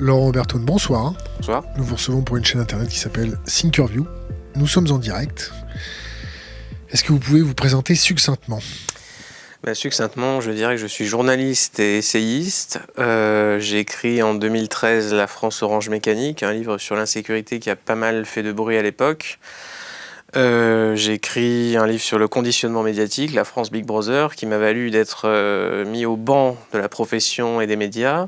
Laurent Bertone, bonsoir. Bonsoir. Nous vous recevons pour une chaîne internet qui s'appelle Thinkerview. Nous sommes en direct. Est-ce que vous pouvez vous présenter succinctement ? Succinctement, je dirais que je suis journaliste et essayiste. J'ai écrit en 2013 La France Orange Mécanique, un livre sur l'insécurité qui a pas mal fait de bruit à l'époque. J'ai écrit un livre sur le conditionnement médiatique, La France Big Brother, qui m'a valu d'être mis au banc de la profession et des médias.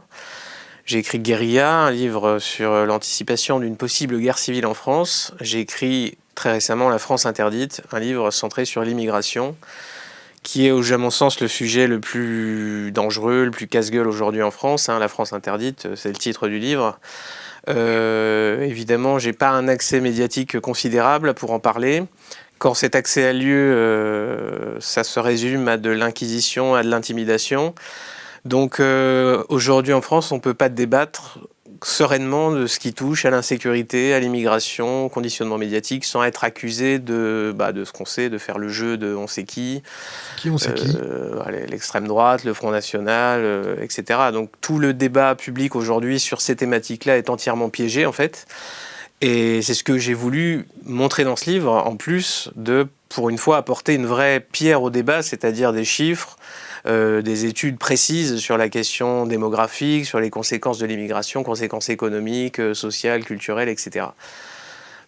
J'ai écrit Guérilla, un livre sur l'anticipation d'une possible guerre civile en France. J'ai écrit très récemment La France interdite, un livre centré sur l'immigration, qui est, à mon sens, le sujet le plus dangereux, le plus casse-gueule aujourd'hui en France. La France interdite, c'est le titre du livre. Évidemment, j'ai pas un accès médiatique considérable pour en parler. Quand cet accès a lieu, ça se résume à de l'inquisition, à de l'intimidation. Donc aujourd'hui en France, on ne peut pas débattre sereinement de ce qui touche à l'insécurité, à l'immigration, au conditionnement médiatique, sans être accusé de ce qu'on sait, de faire le jeu de on sait qui. Qui on sait qui ? L'extrême droite, le Front National, etc. Donc tout le débat public aujourd'hui sur ces thématiques-là est entièrement piégé en fait. Et c'est ce que j'ai voulu montrer dans ce livre, en plus de, pour une fois, apporter une vraie pierre au débat, c'est-à-dire des chiffres, des études précises sur la question démographique, sur les conséquences de l'immigration, conséquences économiques, sociales, culturelles, etc.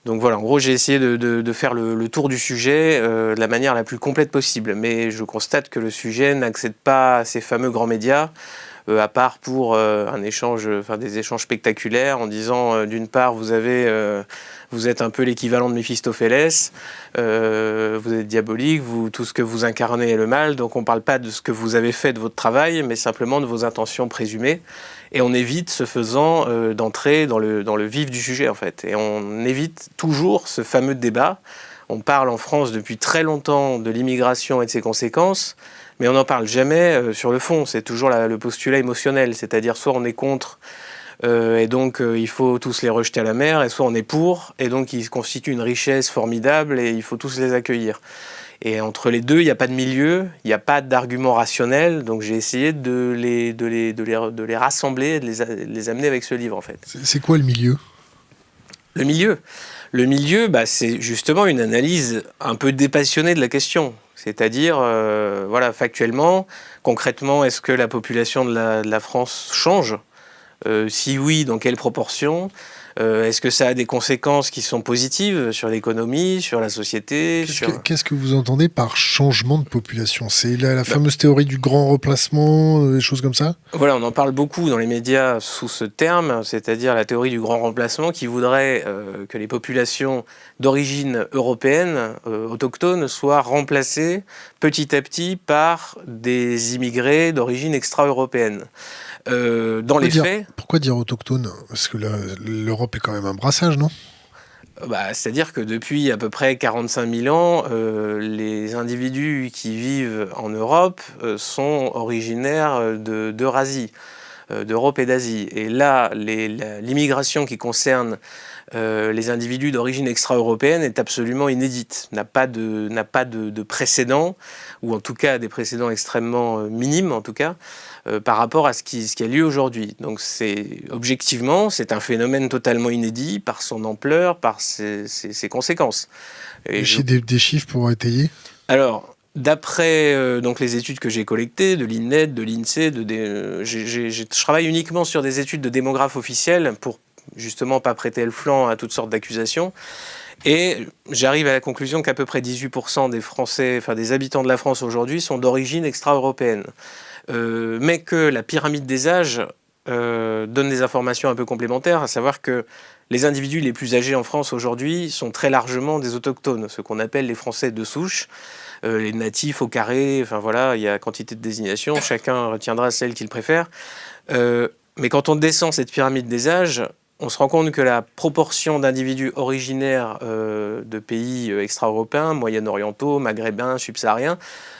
Donc voilà, en gros, j'ai essayé de faire le tour du sujet de la manière la plus complète possible. Mais je constate que le sujet n'accède pas à ces fameux grands médias, à part pour des échanges spectaculaires en disant d'une part vous êtes un peu l'équivalent de Méphistophélès, vous êtes diabolique, tout ce que vous incarnez est le mal, donc on ne parle pas de ce que vous avez fait de votre travail, mais simplement de vos intentions présumées. Et on évite, ce faisant, d'entrer dans le vif du sujet en fait. Et on évite toujours ce fameux débat. On parle en France depuis très longtemps de l'immigration et de ses conséquences, mais on n'en parle jamais sur le fond. C'est toujours le postulat émotionnel, c'est-à-dire soit on est contre, et donc il faut tous les rejeter à la mer, et soit on est pour, et donc ils constituent une richesse formidable, et il faut tous les accueillir. Et entre les deux, il n'y a pas de milieu, il n'y a pas d'argument rationnel, donc j'ai essayé de les rassembler, de les amener avec ce livre en fait. C'est quoi le milieu ? Le milieu, c'est justement une analyse un peu dépassionnée de la question. C'est-à-dire, factuellement, concrètement, est-ce que la population de la France change ? Si oui, dans quelle proportion ? Est-ce que ça a des conséquences qui sont positives sur l'économie, sur la société ? Qu'est-ce que vous entendez par changement de population ? C'est la fameuse théorie du grand remplacement, des choses comme ça ? Voilà, on en parle beaucoup dans les médias sous ce terme, c'est-à-dire la théorie du grand remplacement qui voudrait que les populations d'origine européenne, autochtones, soient remplacées petit à petit par des immigrés d'origine extra-européenne. Pourquoi dire autochtone ? Parce que l'Europe est quand même un brassage, non ? C'est-à-dire que depuis à peu près 45 000 ans, les individus qui vivent en Europe sont originaires d'Eurasie, d'Europe et d'Asie. Et là, l'immigration qui concerne les individus d'origine extra-européenne est absolument inédite, n'a pas de précédent, ou en tout cas des précédents extrêmement minimes en tout cas, par rapport à ce qui a lieu aujourd'hui. Donc objectivement, c'est un phénomène totalement inédit par son ampleur, par ses conséquences. Des chiffres pour étayer ? Alors, d'après donc les études que j'ai collectées, de l'INED, de l'INSEE, je travaille uniquement sur des études de démographes officiels pour justement pas prêter le flanc à toutes sortes d'accusations. Et j'arrive à la conclusion qu'à peu près 18% des Français, des habitants de la France aujourd'hui sont d'origine extra-européenne. Mais que la pyramide des âges donne des informations un peu complémentaires, à savoir que les individus les plus âgés en France aujourd'hui sont très largement des autochtones, ce qu'on appelle les Français de souche, les natifs au carré, il y a quantité de désignations, chacun retiendra celle qu'il préfère. Mais quand on descend cette pyramide des âges, on se rend compte que la proportion d'individus originaires de pays extra-européens, moyen-orientaux, maghrébins, subsahariens,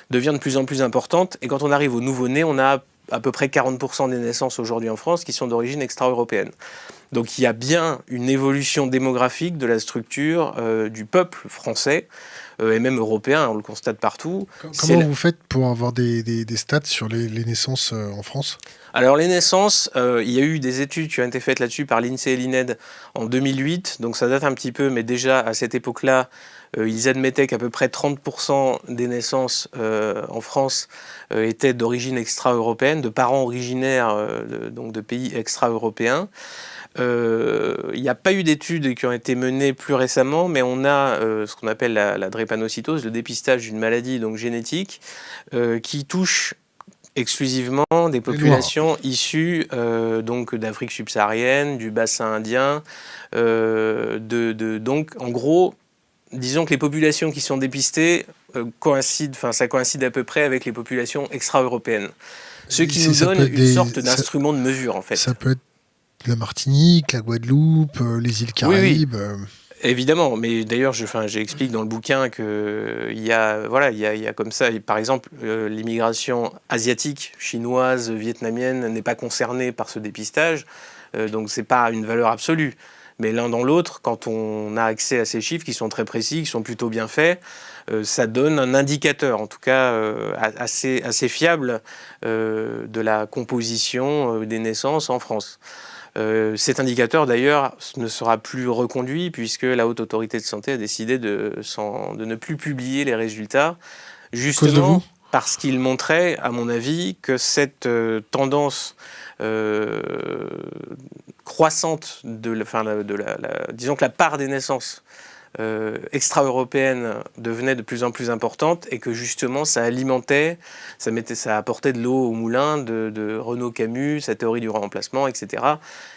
devient de plus en plus importante. Et quand on arrive aux nouveau-nés, on a à peu près 40% des naissances aujourd'hui en France qui sont d'origine extra-européenne. Donc il y a bien une évolution démographique de la structure du peuple français et même européen, on le constate partout. Comment vous faites pour avoir des stats sur les naissances en France ? Alors les naissances, il y a eu des études qui ont été faites là-dessus par l'INSEE et l'INED en 2008, donc ça date un petit peu, mais déjà à cette époque-là, ils admettaient qu'à peu près 30% des naissances en France étaient d'origine extra-européenne, de parents originaires donc de pays extra-européens. Il n'y a pas eu d'études qui ont été menées plus récemment, mais on a ce qu'on appelle la drépanocytose, le dépistage d'une maladie donc génétique qui touche exclusivement des populations issues donc d'Afrique subsaharienne, du bassin indien, donc en gros, disons que les populations qui sont dépistées ça coïncide à peu près avec les populations extra-européennes. Ce qui nous donne une sorte d'instrument de mesure en fait. Ça peut être la Martinique, la Guadeloupe, les îles Caraïbes. Oui. Évidemment, mais d'ailleurs, j'explique dans le bouquin qu'il y a comme ça, par exemple, l'immigration asiatique, chinoise, vietnamienne n'est pas concernée par ce dépistage, donc c'est pas une valeur absolue. Mais l'un dans l'autre, quand on a accès à ces chiffres qui sont très précis, qui sont plutôt bien faits, ça donne un indicateur, en tout cas assez fiable, de la composition des naissances en France. Cet indicateur, d'ailleurs, ne sera plus reconduit puisque la Haute Autorité de Santé a décidé de ne plus publier les résultats, justement parce qu'il montrait, à mon avis, que cette tendance croissante disons que la part des naissances extra-européenne devenait de plus en plus importante et que justement ça apportait de l'eau au moulin de Renaud Camus, sa théorie du remplacement, etc.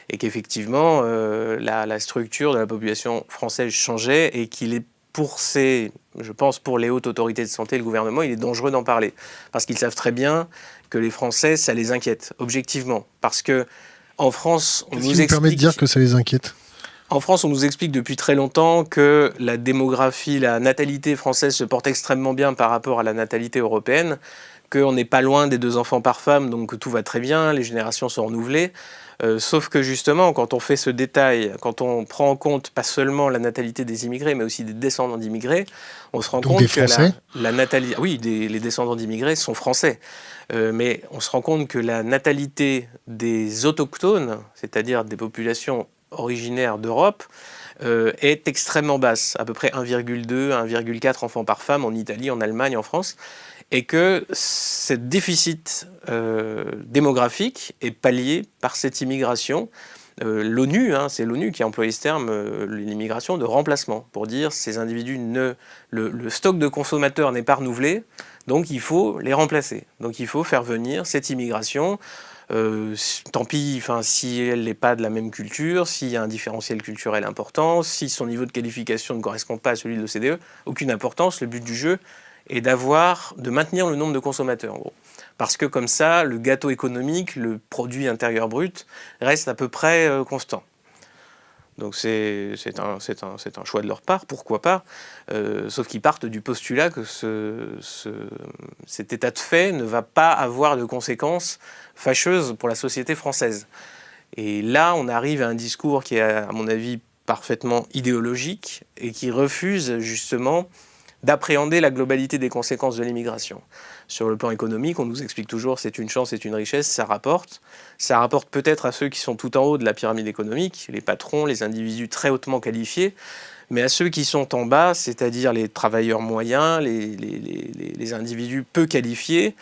Et qu'effectivement la structure de la population française changeait et qu'il est je pense pour les hautes autorités de santé et le gouvernement, il est dangereux d'en parler parce qu'ils savent très bien que les Français, ça les inquiète, objectivement. Parce que en France, on nous permet de dire que ça les inquiète ? En France, on nous explique depuis très longtemps que la démographie, la natalité française se porte extrêmement bien par rapport à la natalité européenne, qu'on n'est pas loin des 2 enfants par femme, donc que tout va très bien, les générations sont renouvelées. Sauf que justement, quand on fait ce détail, quand on prend en compte pas seulement la natalité des immigrés, mais aussi des descendants d'immigrés, on se rend compte que la natalité... Oui, les descendants d'immigrés sont français. Mais on se rend compte que la natalité des autochtones, c'est-à-dire des populations originaires d'Europe, est extrêmement basse, à peu près 1,2, 1,4 enfants par femme en Italie, en Allemagne, en France, et que ce déficit démographique est pallié par cette immigration. L'ONU, c'est l'ONU qui a employé ce terme, l'immigration de remplacement, pour dire ces individus, le stock de consommateurs n'est pas renouvelé, donc il faut les remplacer. Donc il faut faire venir cette immigration. Tant pis si elle n'est pas de la même culture, s'il y a un différentiel culturel important, si son niveau de qualification ne correspond pas à celui de l'OCDE, aucune importance. Le but du jeu est de maintenir le nombre de consommateurs, en gros. Parce que comme ça, le gâteau économique, le produit intérieur brut, reste à peu près constant. Donc c'est un choix de leur part, pourquoi pas, sauf qu'ils partent du postulat que cet état de fait ne va pas avoir de conséquences fâcheuses pour la société française. Et là, on arrive à un discours qui est, à mon avis, parfaitement idéologique et qui refuse justement d'appréhender la globalité des conséquences de l'immigration. Sur le plan économique, on nous explique toujours c'est une chance, c'est une richesse, ça rapporte. Ça rapporte peut-être à ceux qui sont tout en haut de la pyramide économique, les patrons, les individus très hautement qualifiés, mais à ceux qui sont en bas, c'est-à-dire les travailleurs moyens, les individus peu qualifiés,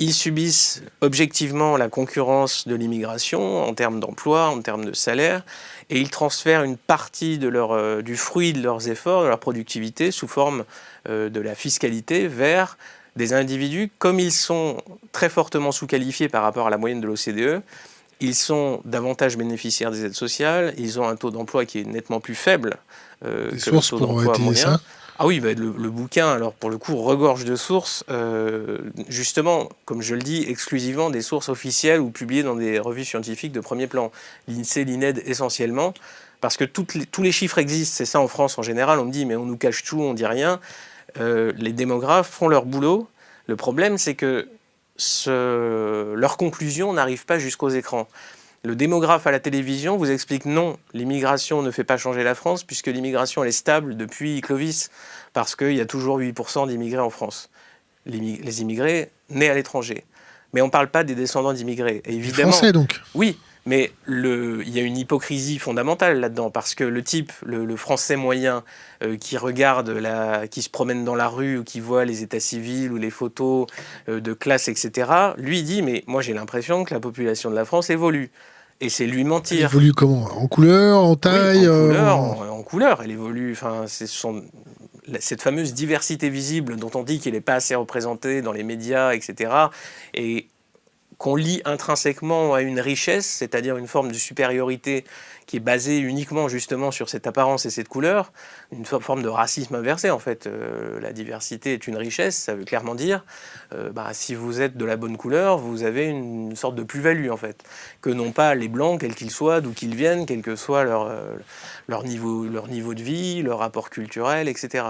ils subissent objectivement la concurrence de l'immigration en termes d'emploi, en termes de salaire, et ils transfèrent une partie du fruit de leurs efforts, de leur productivité, sous forme de la fiscalité, vers des individus, comme ils sont très fortement sous-qualifiés par rapport à la moyenne de l'OCDE, ils sont davantage bénéficiaires des aides sociales, ils ont un taux d'emploi qui est nettement plus faible que le taux d'emploi moyen. Ah oui, le bouquin, alors pour le coup, regorge de sources, justement, comme je le dis, exclusivement des sources officielles ou publiées dans des revues scientifiques de premier plan. L'INSEE, l'INED essentiellement, parce que tous les chiffres existent, c'est ça en France en général, on me dit mais on nous cache tout, on dit rien. Les démographes font leur boulot. Le problème, c'est que leurs conclusions n'arrivent pas jusqu'aux écrans. Le démographe à la télévision vous explique non, l'immigration ne fait pas changer la France puisque l'immigration elle est stable depuis Clovis, parce qu'il y a toujours 8% d'immigrés en France. Les immigrés nés à l'étranger. Mais on ne parle pas des descendants d'immigrés. Et évidemment, Français donc. Oui, mais il y a une hypocrisie fondamentale là-dedans, parce que le type, le Français moyen, qui regarde, qui se promène dans la rue, ou qui voit les états civils, ou les photos de classe, etc., lui dit, mais moi j'ai l'impression que la population de la France évolue. Et c'est lui mentir. Elle évolue comment ? En couleur, en taille, Oui, en couleur, elle évolue. Enfin, cette fameuse diversité visible dont on dit qu'elle n'est pas assez représentée dans les médias, etc., et qu'on lie intrinsèquement à une richesse, c'est-à-dire une forme de supériorité qui est basée uniquement justement sur cette apparence et cette couleur, une forme de racisme inversé en fait. La diversité est une richesse, ça veut clairement dire, si vous êtes de la bonne couleur, vous avez une sorte de plus-value en fait, que non pas les blancs, quels qu'ils soient, d'où qu'ils viennent, quel que soit leur niveau de vie, leur rapport culturel, etc.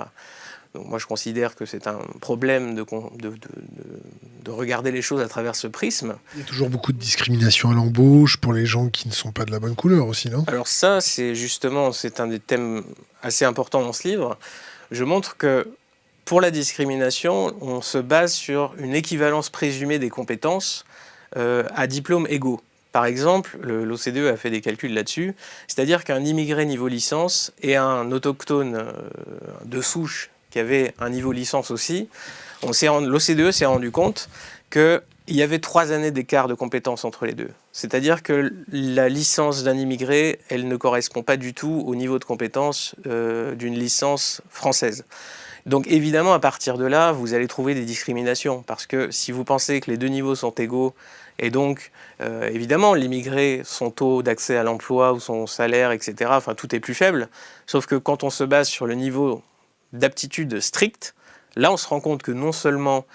Donc moi, je considère que c'est un problème de regarder les choses à travers ce prisme. Il y a toujours beaucoup de discrimination à l'embauche pour les gens qui ne sont pas de la bonne couleur aussi, non ? Alors ça, c'est un des thèmes assez importants dans ce livre. Je montre que pour la discrimination, on se base sur une équivalence présumée des compétences à diplômes égaux. Par exemple, l'OCDE a fait des calculs là-dessus, c'est-à-dire qu'un immigré niveau licence et un autochtone de souche qui avait un niveau licence aussi, l'OCDE s'est rendu compte qu'il y avait 3 années d'écart de compétences entre les deux. C'est-à-dire que la licence d'un immigré, elle ne correspond pas du tout au niveau de compétence d'une licence française. Donc évidemment, à partir de là, vous allez trouver des discriminations, parce que si vous pensez que les deux niveaux sont égaux, et donc évidemment, l'immigré, son taux d'accès à l'emploi ou son salaire, etc., enfin tout est plus faible, sauf que quand on se base sur le niveau d'aptitude stricte, là on se rend compte que non seulement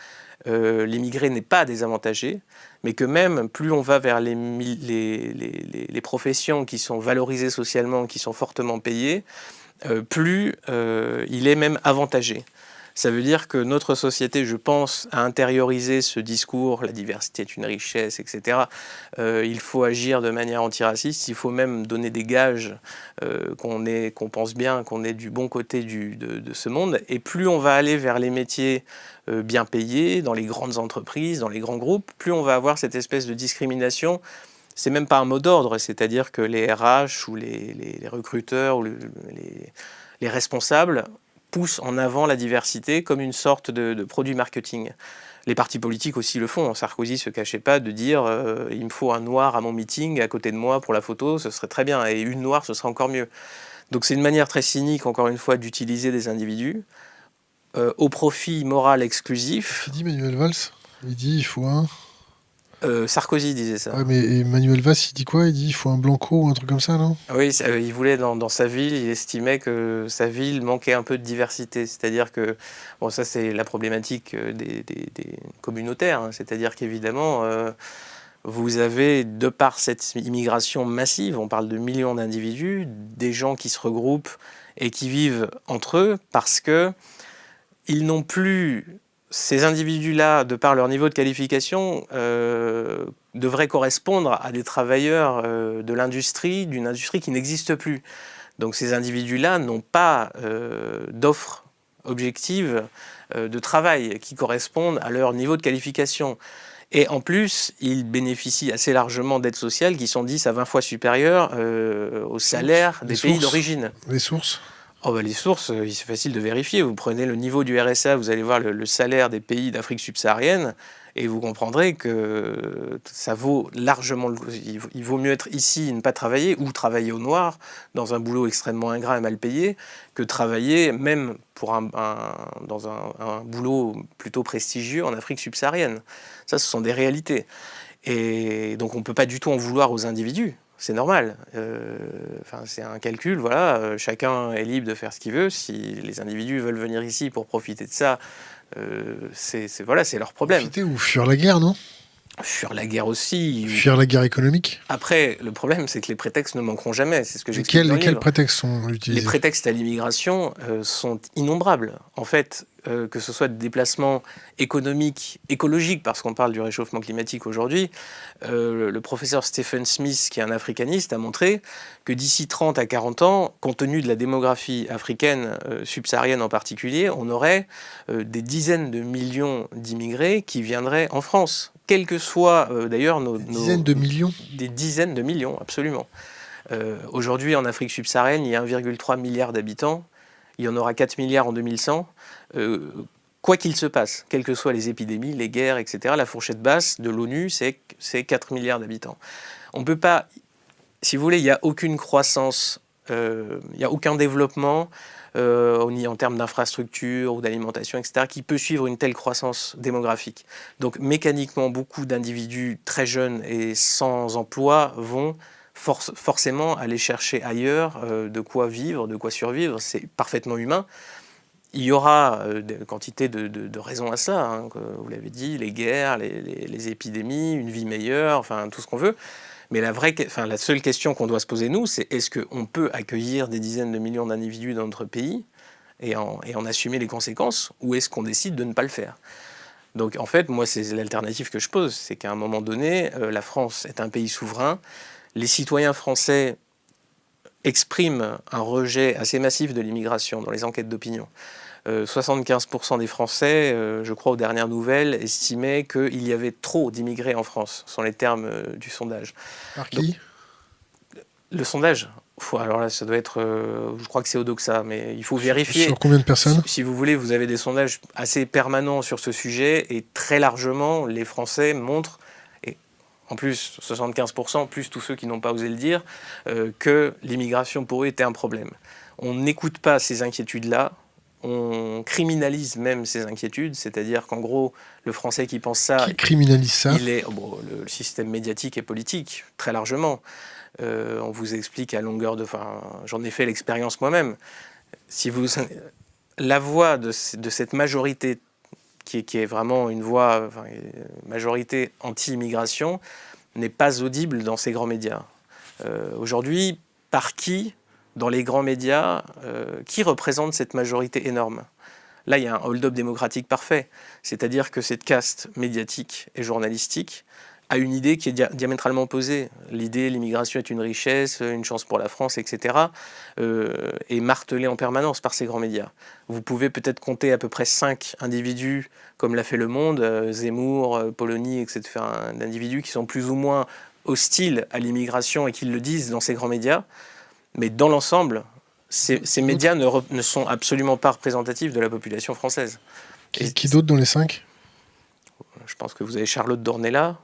l'immigré n'est pas désavantagé, mais que même plus on va vers les professions qui sont valorisées socialement, qui sont fortement payées, plus il est même avantagé. Ça veut dire que notre société, je pense, a intériorisé ce discours, la diversité est une richesse, etc. Il faut agir de manière antiraciste, il faut même donner des gages qu'on pense bien, qu'on est du bon côté de ce monde. Et plus on va aller vers les métiers bien payés, dans les grandes entreprises, dans les grands groupes, plus on va avoir cette espèce de discrimination. C'est même pas un mot d'ordre, c'est-à-dire que les RH ou les recruteurs ou les responsables poussent en avant la diversité comme une sorte de produit marketing. Les partis politiques aussi le font. Sarkozy ne se cachait pas de dire il me faut un noir à mon meeting à côté de moi pour la photo, ce serait très bien, et une noire, ce serait encore mieux. Donc c'est une manière très cynique, encore une fois, d'utiliser des individus au profit moral exclusif. Il dit Manuel Valls, il dit il faut un... Sarkozy disait ça. Ouais, mais Emmanuel Valls, il dit quoi ? Il dit il faut un Blanco ou un truc comme ça, non ? Oui, il voulait dans sa ville, il estimait que sa ville manquait un peu de diversité. C'est-à-dire que, bon, ça c'est la problématique des communautaires, hein. C'est-à-dire qu'évidemment, vous avez, de par cette immigration massive, on parle de millions d'individus, des gens qui se regroupent et qui vivent entre eux parce que ils n'ont plus... Ces individus-là, de par leur niveau de qualification, devraient correspondre à des travailleurs de l'industrie, d'une industrie qui n'existe plus. Donc ces individus-là n'ont pas d'offres objectives de travail qui correspondent à leur niveau de qualification. Et en plus, ils bénéficient assez largement d'aides sociales qui sont 10 à 20 fois supérieures au salaire des pays d'origine. Les sources ? Les sources, c'est facile de vérifier. Vous prenez le niveau du RSA, vous allez voir le salaire des pays d'Afrique subsaharienne et vous comprendrez que ça vaut largement... Il vaut mieux être ici et ne pas travailler, ou travailler au noir, dans un boulot extrêmement ingrat et mal payé, que travailler même dans un boulot plutôt prestigieux en Afrique subsaharienne. Ça, ce sont des réalités. Et donc on ne peut pas du tout en vouloir aux individus. C'est normal. C'est un calcul, voilà. Chacun est libre de faire ce qu'il veut. Si les individus veulent venir ici pour profiter de ça, c'est leur problème. Profiter ou fuir la guerre, non ? Fuir la guerre aussi. Fuir la guerre économique. Après, le problème, c'est que les prétextes ne manqueront jamais. C'est ce que j'explique dans le livre. Quels prétextes sont utilisés ? Les prétextes à l'immigration sont innombrables. En fait, que ce soit des déplacements économiques, écologiques, parce qu'on parle du réchauffement climatique aujourd'hui. Le professeur Stephen Smith, qui est un africaniste, a montré que d'ici 30 à 40 ans, compte tenu de la démographie africaine, subsaharienne en particulier, on aurait des dizaines de millions d'immigrés qui viendraient en France, quels que soient d'ailleurs nos... Des dizaines de millions ? Des dizaines de millions, absolument. Aujourd'hui, en Afrique subsaharienne, il y a 1,3 milliard d'habitants. Il y en aura 4 milliards en 2100. Quoi qu'il se passe, quelles que soient les épidémies, les guerres, etc., la fourchette basse de l'ONU, c'est 4 milliards d'habitants. On ne peut pas... Si vous voulez, il n'y a aucune croissance, il n'y a aucun développement en termes d'infrastructures ou d'alimentation, etc., qui peut suivre une telle croissance démographique. Donc mécaniquement, beaucoup d'individus très jeunes et sans emploi vont forcément aller chercher ailleurs de quoi vivre, de quoi survivre. C'est parfaitement humain. Il y aura une quantité de raisons à cela, hein, vous l'avez dit, les guerres, les épidémies, une vie meilleure, enfin tout ce qu'on veut. Mais la seule question qu'on doit se poser, nous, c'est est-ce qu'on peut accueillir des dizaines de millions d'individus dans notre pays et en assumer les conséquences, ou est-ce qu'on décide de ne pas le faire ? Donc en fait, moi, c'est l'alternative que je pose, c'est qu'à un moment donné, la France est un pays souverain. Les citoyens français expriment un rejet assez massif de l'immigration dans les enquêtes d'opinion. 75% des Français, je crois aux dernières nouvelles, estimaient qu'il y avait trop d'immigrés en France, ce sont les termes du sondage. Par qui ? Le sondage, alors là, ça doit être, je crois que c'est Odoxa, mais il faut vérifier. Sur combien de personnes ? Si vous voulez, vous avez des sondages assez permanents sur ce sujet, et très largement, les Français montrent, et en plus 75%, plus tous ceux qui n'ont pas osé le dire, que l'immigration pour eux était un problème. On n'écoute pas ces inquiétudes-là. On criminalise même ces inquiétudes, c'est-à-dire qu'en gros, le Français qui pense ça... Qui criminalise ça ? Le système médiatique et politique, très largement. On vous explique à longueur de... j'en ai fait l'expérience moi-même. La voix de cette majorité, qui est vraiment une voix, majorité anti-immigration, n'est pas audible dans ces grands médias. Aujourd'hui, par qui ? Dans les grands médias, qui représente cette majorité énorme ? Là, il y a un hold-up démocratique parfait. C'est-à-dire que cette caste médiatique et journalistique a une idée qui est diamétralement opposée. L'idée, l'immigration est une richesse, une chance pour la France, etc., est martelée en permanence par ces grands médias. Vous pouvez peut-être compter à peu près 5 individus, comme l'a fait Le Monde, Zemmour, Polony, etc., d'individus qui sont plus ou moins hostiles à l'immigration et qui le disent dans ces grands médias. Mais dans l'ensemble, ces médias ne sont absolument pas représentatifs de la population française. Qui d'autre dans les 5 ? Je pense que vous avez Charlotte Dornelas,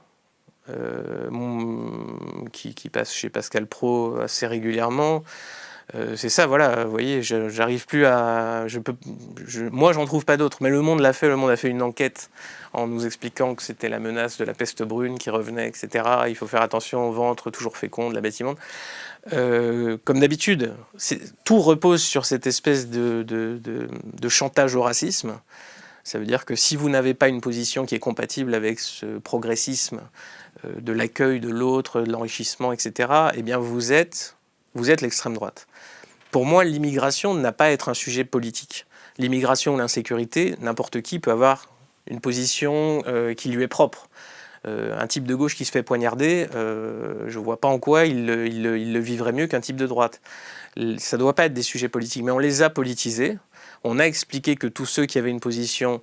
qui passe chez Pascal Praud assez régulièrement. C'est ça, voilà, vous voyez, j'arrive plus à... moi, j'en trouve pas d'autres, mais Le Monde l'a fait. Le Monde a fait une enquête en nous expliquant que c'était la menace de la peste brune qui revenait, etc. Il faut faire attention au ventre toujours fécond de la bête immonde. Comme d'habitude, tout repose sur cette espèce de chantage au racisme. Ça veut dire que si vous n'avez pas une position qui est compatible avec ce progressisme de l'accueil de l'autre, de l'enrichissement, etc., eh bien vous êtes l'extrême droite. Pour moi, l'immigration n'a pas à être un sujet politique. L'immigration ou l'insécurité, n'importe qui peut avoir une position qui lui est propre. Un type de gauche qui se fait poignarder, je ne vois pas en quoi il le vivrait mieux qu'un type de droite. Ça ne doit pas être des sujets politiques, mais on les a politisés. On a expliqué que tous ceux qui avaient une position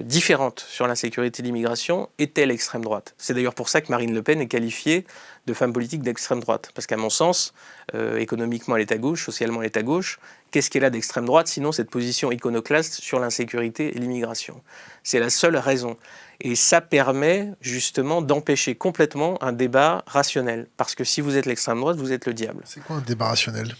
différente sur l'insécurité et l'immigration étaient l'extrême droite. C'est d'ailleurs pour ça que Marine Le Pen est qualifiée de femme politique d'extrême droite. Parce qu'à mon sens, économiquement elle est à gauche, socialement elle est à gauche. Qu'est-ce qu'elle a d'extrême droite sinon cette position iconoclaste sur l'insécurité et l'immigration ? C'est la seule raison. Et ça permet justement d'empêcher complètement un débat rationnel. Parce que si vous êtes l'extrême droite, vous êtes le diable. C'est quoi un débat rationnel ?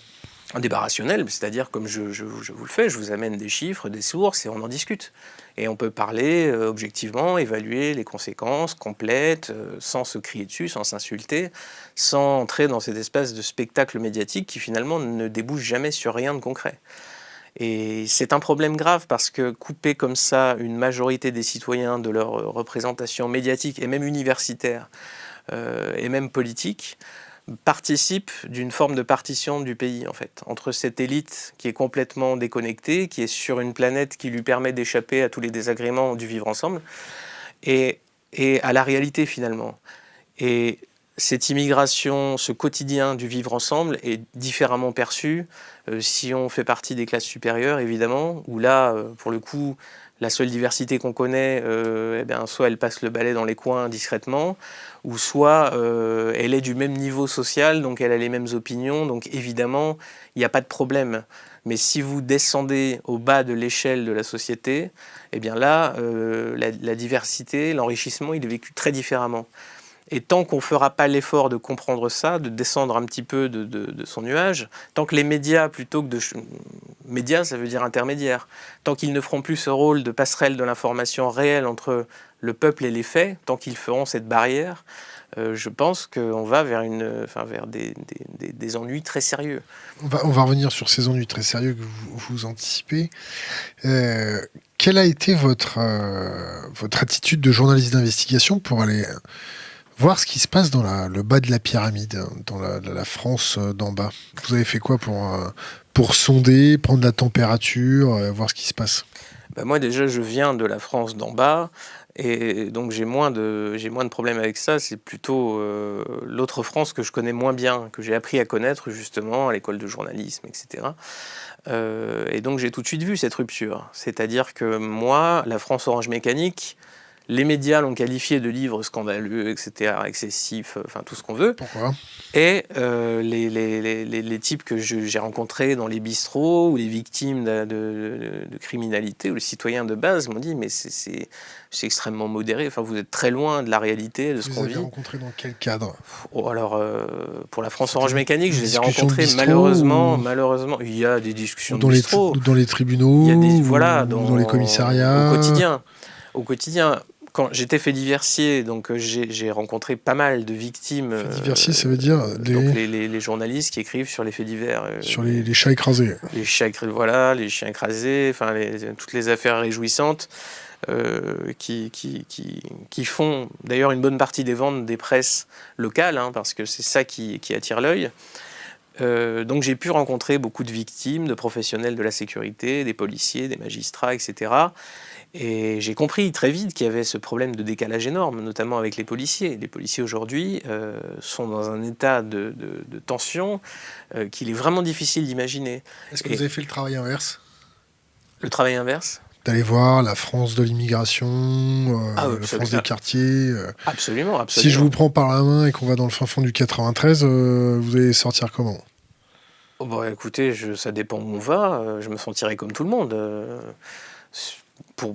Un débat rationnel, c'est-à-dire comme je vous le fais, je vous amène des chiffres, des sources et on en discute. Et on peut parler objectivement, évaluer les conséquences complètes, sans se crier dessus, sans s'insulter, sans entrer dans cette espèce de spectacle médiatique qui finalement ne débouche jamais sur rien de concret. Et c'est un problème grave parce que couper comme ça une majorité des citoyens de leur représentation médiatique et même universitaire et même politique, participe d'une forme de partition du pays, en fait, entre cette élite qui est complètement déconnectée, qui est sur une planète qui lui permet d'échapper à tous les désagréments du vivre ensemble, et, et à la réalité, finalement. Et cette immigration, ce quotidien du vivre ensemble est différemment perçu si on fait partie des classes supérieures, évidemment, où là, pour le coup, la seule diversité qu'on connaît, soit elle passe le balai dans les coins discrètement, ou soit elle est du même niveau social, donc elle a les mêmes opinions, donc évidemment, il n'y a pas de problème. Mais si vous descendez au bas de l'échelle de la société, eh bien là, la diversité, l'enrichissement, il est vécu très différemment. Et tant qu'on ne fera pas l'effort de comprendre ça, de descendre un petit peu de son nuage, tant que les médias, plutôt que de... Médias, ça veut dire intermédiaire. Tant qu'ils ne feront plus ce rôle de passerelle de l'information réelle entre le peuple et les faits, tant qu'ils feront cette barrière, je pense qu'on va vers, vers des ennuis très sérieux. On va revenir sur ces ennuis très sérieux que vous anticipez. Quelle a été votre attitude de journaliste d'investigation pour aller voir ce qui se passe dans le bas de la pyramide, dans la France d'en bas? Vous avez fait quoi pour sonder, prendre la température, voir ce qui se passe? Moi déjà, je viens de la France d'en bas, et donc j'ai moins de problèmes avec ça. C'est plutôt l'autre France que je connais moins bien, que j'ai appris à connaître justement à l'école de journalisme, etc. Et donc j'ai tout de suite vu cette rupture. C'est-à-dire que moi, la France Orange Mécanique, les médias l'ont qualifié de livre scandaleux, etc., excessif, enfin tout ce qu'on veut. Pourquoi? Et les types que j'ai rencontrés dans les bistrots, ou les victimes de criminalité, ou les citoyens de base m'ont dit « mais c'est extrêmement modéré, enfin, vous êtes très loin de la réalité, de ce qu'on vit ». Vous les avez rencontrés dans quel cadre? Alors, pour la France Orange Mécanique, je les ai rencontrés malheureusement. Il y a des discussions dans de bistrot. Dans les tribunaux, il y a dans les commissariats. Au quotidien. Quand j'étais fait diversier, donc j'ai rencontré pas mal de victimes. Fait diversier, ça veut dire donc les journalistes qui écrivent sur les faits divers. Sur les chats écrasés. Les chiens écrasés, enfin toutes les affaires réjouissantes qui font d'ailleurs une bonne partie des ventes des presses locales, parce que c'est ça qui attire l'œil. Donc j'ai pu rencontrer beaucoup de victimes, de professionnels de la sécurité, des policiers, des magistrats, etc. Et j'ai compris très vite qu'il y avait ce problème de décalage énorme, notamment avec les policiers. Les policiers aujourd'hui sont dans un état de tension qu'il est vraiment difficile d'imaginer. Est-ce que vous avez fait le travail inverse? Le travail inverse? D'aller voir la France de l'immigration, la France des quartiers. Absolument. Si je vous prends par la main et qu'on va dans le fin fond du 93, vous allez sortir comment? Écoutez, ça dépend où on va. Je me sentirai comme tout le monde.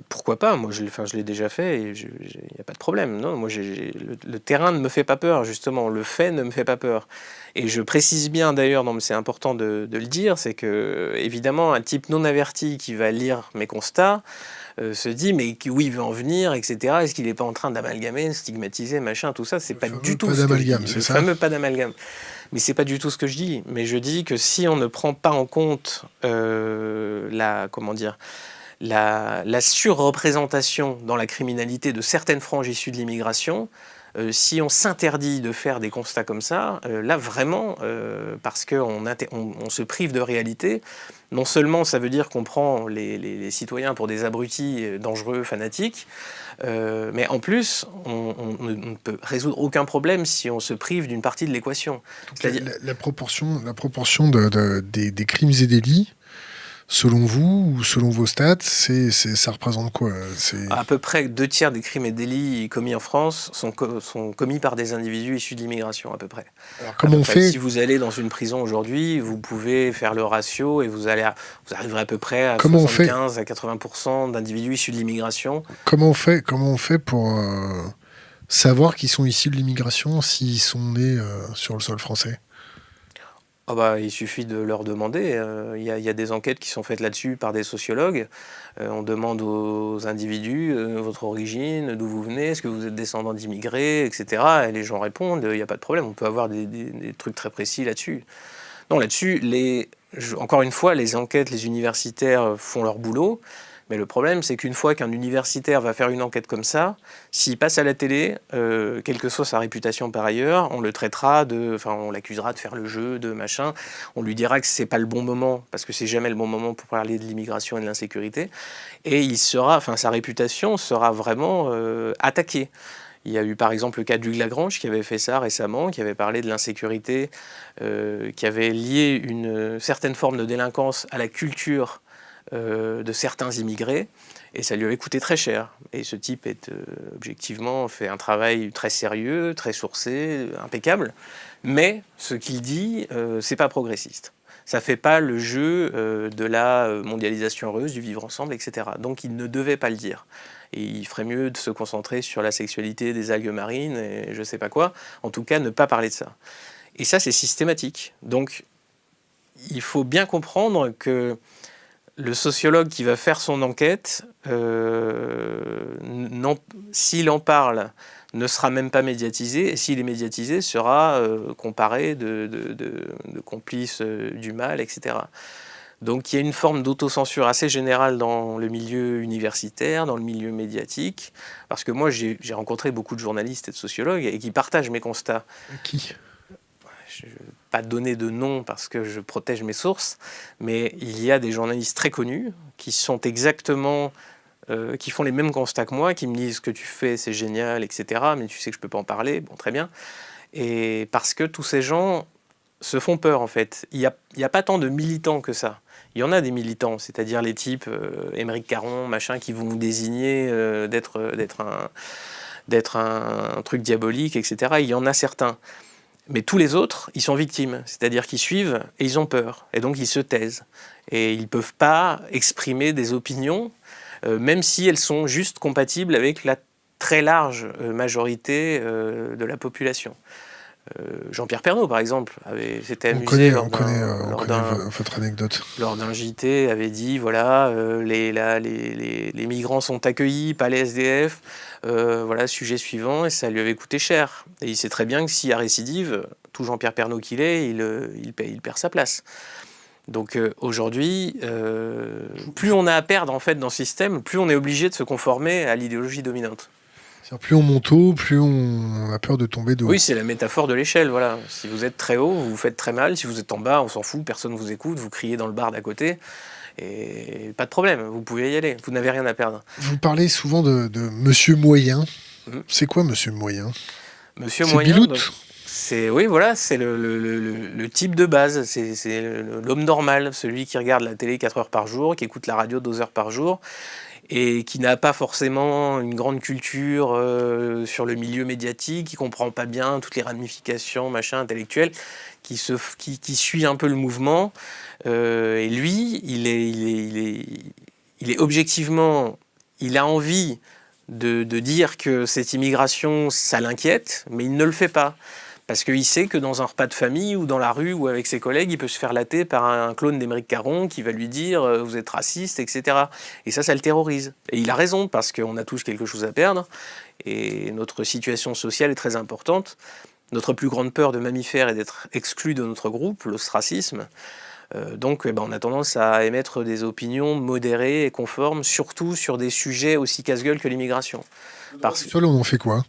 Pourquoi pas? Moi, je l'ai déjà fait et il n'y a pas de problème. Non, moi, le terrain ne me fait pas peur, justement. Le fait ne me fait pas peur. Et je précise bien, d'ailleurs, c'est important de le dire, c'est que, évidemment, un type non averti qui va lire mes constats se dit, mais où il veut en venir, etc. Est-ce qu'il n'est pas en train d'amalgamer, de stigmatiser, machin, tout ça? C'est pas du tout ce que je dis. Le fameux pas d'amalgame. Mais c'est pas du tout ce que je dis. Mais je dis que si on ne prend pas en compte la surreprésentation dans la criminalité de certaines franges issues de l'immigration, si on s'interdit de faire des constats comme ça, là vraiment, parce qu'on se prive de réalité, non seulement ça veut dire qu'on prend les citoyens pour des abrutis dangereux, fanatiques, mais en plus, on ne peut résoudre aucun problème si on se prive d'une partie de l'équation. La proportion des crimes et délits, selon vous ou selon vos stats, ça représente quoi? À peu près 2/3 des crimes et délits commis en France sont commis par des individus issus de l'immigration, à peu près. Alors, comment on fait? Si vous allez dans une prison aujourd'hui, vous pouvez faire le ratio et vous arriverez à peu près à 75 à 80% d'individus issus de l'immigration. Comment on fait pour savoir qu'ils sont issus de l'immigration s'ils sont nés sur le sol français? Il suffit de leur demander. Il y a des enquêtes qui sont faites là-dessus par des sociologues. On demande aux individus votre origine, d'où vous venez, est-ce que vous êtes descendant d'immigrés, etc. Et les gens répondent, il n'y a pas de problème, on peut avoir des trucs très précis là-dessus. Non, là-dessus, encore une fois, les enquêtes, les universitaires font leur boulot, Mais le problème, c'est qu'une fois qu'un universitaire va faire une enquête comme ça, s'il passe à la télé, quelle que soit sa réputation par ailleurs, on le traitera on l'accusera de faire le jeu, de machin. On lui dira que c'est pas le bon moment, parce que c'est jamais le bon moment pour parler de l'immigration et de l'insécurité. Et sa réputation sera vraiment attaquée. Il y a eu par exemple le cas d'Hugues Lagrange qui avait fait ça récemment, qui avait parlé de l'insécurité, qui avait lié une certaine forme de délinquance à la culture de certains immigrés, et ça lui avait coûté très cher. Et ce type objectivement fait un travail très sérieux, très sourcé, impeccable, mais ce qu'il dit, c'est pas progressiste. Ça fait pas le jeu de la mondialisation heureuse, du vivre ensemble, etc. Donc il ne devait pas le dire. Et il ferait mieux de se concentrer sur la sexualité des algues marines et je sais pas quoi. En tout cas, ne pas parler de ça. Et ça, c'est systématique. Donc, il faut bien comprendre que le sociologue qui va faire son enquête, s'il en parle, ne sera même pas médiatisé, et s'il est médiatisé, sera comparé de complice du mal, etc. Donc il y a une forme d'autocensure assez générale dans le milieu universitaire, dans le milieu médiatique, parce que moi j'ai rencontré beaucoup de journalistes et de sociologues et qui partagent mes constats. Qui ? Je ne vais pas donner de nom parce que je protège mes sources, mais il y a des journalistes très connus qui sont exactement, qui font les mêmes constats que moi, qui me disent ce que tu fais c'est génial, etc. Mais tu sais que je ne peux pas en parler, bon très bien. Et parce que tous ces gens se font peur en fait. Il y a pas tant de militants que ça. Il y en a des militants, c'est-à-dire les types Émeric Caron, machin, qui vont vous désigner d'être un truc diabolique, etc. Il y en a certains. Mais tous les autres, ils sont victimes, c'est-à-dire qu'ils suivent et ils ont peur. Et donc ils se taisent. Et ils ne peuvent pas exprimer des opinions, même si elles sont juste compatibles avec la très large majorité de la population. Jean-Pierre Pernaut, par exemple, s'était amusé on connaît votre anecdote. Lors d'un JT, avait dit voilà, les migrants sont accueillis, pas les SDF. Voilà, sujet suivant, et ça lui avait coûté cher. Et il sait très bien que s'il y a récidive, tout Jean-Pierre Pernaut qu'il est, il perd sa place. Donc aujourd'hui, plus on a à perdre en fait dans ce système, plus on est obligé de se conformer à l'idéologie dominante. Plus on monte haut, plus on a peur de tomber de haut. Oui, c'est la métaphore de l'échelle, voilà. Si vous êtes très haut, vous vous faites très mal. Si vous êtes en bas, on s'en fout, personne ne vous écoute, vous criez dans le bar d'à côté. Et pas de problème, vous pouvez y aller, vous n'avez rien à perdre. Vous parlez souvent de Monsieur Moyen. C'est quoi Monsieur Moyen ? Monsieur C'est Moyen, Bilout ? oui, voilà, c'est le type de base, c'est l'homme normal, celui qui regarde la télé 4 heures par jour, qui écoute la radio 2 heures par jour, et qui n'a pas forcément une grande culture sur le milieu médiatique, qui comprend pas bien toutes les ramifications intellectuelles, qui suit un peu le mouvement. Et lui, il est objectivement, il a envie de dire que cette immigration, ça l'inquiète, mais il ne le fait pas. Parce qu'il sait que dans un repas de famille ou dans la rue ou avec ses collègues, il peut se faire latter par un clone d'Émeric Caron qui va lui dire « vous êtes raciste », etc. Et ça le terrorise. Et il a raison, parce qu'on a tous quelque chose à perdre. Et notre situation sociale est très importante. Notre plus grande peur de mammifères est d'être exclu de notre groupe, l'ostracisme. Donc on a tendance à émettre des opinions modérées et conformes, surtout sur des sujets aussi casse-gueule que l'immigration. Seul, on en fait quoi ?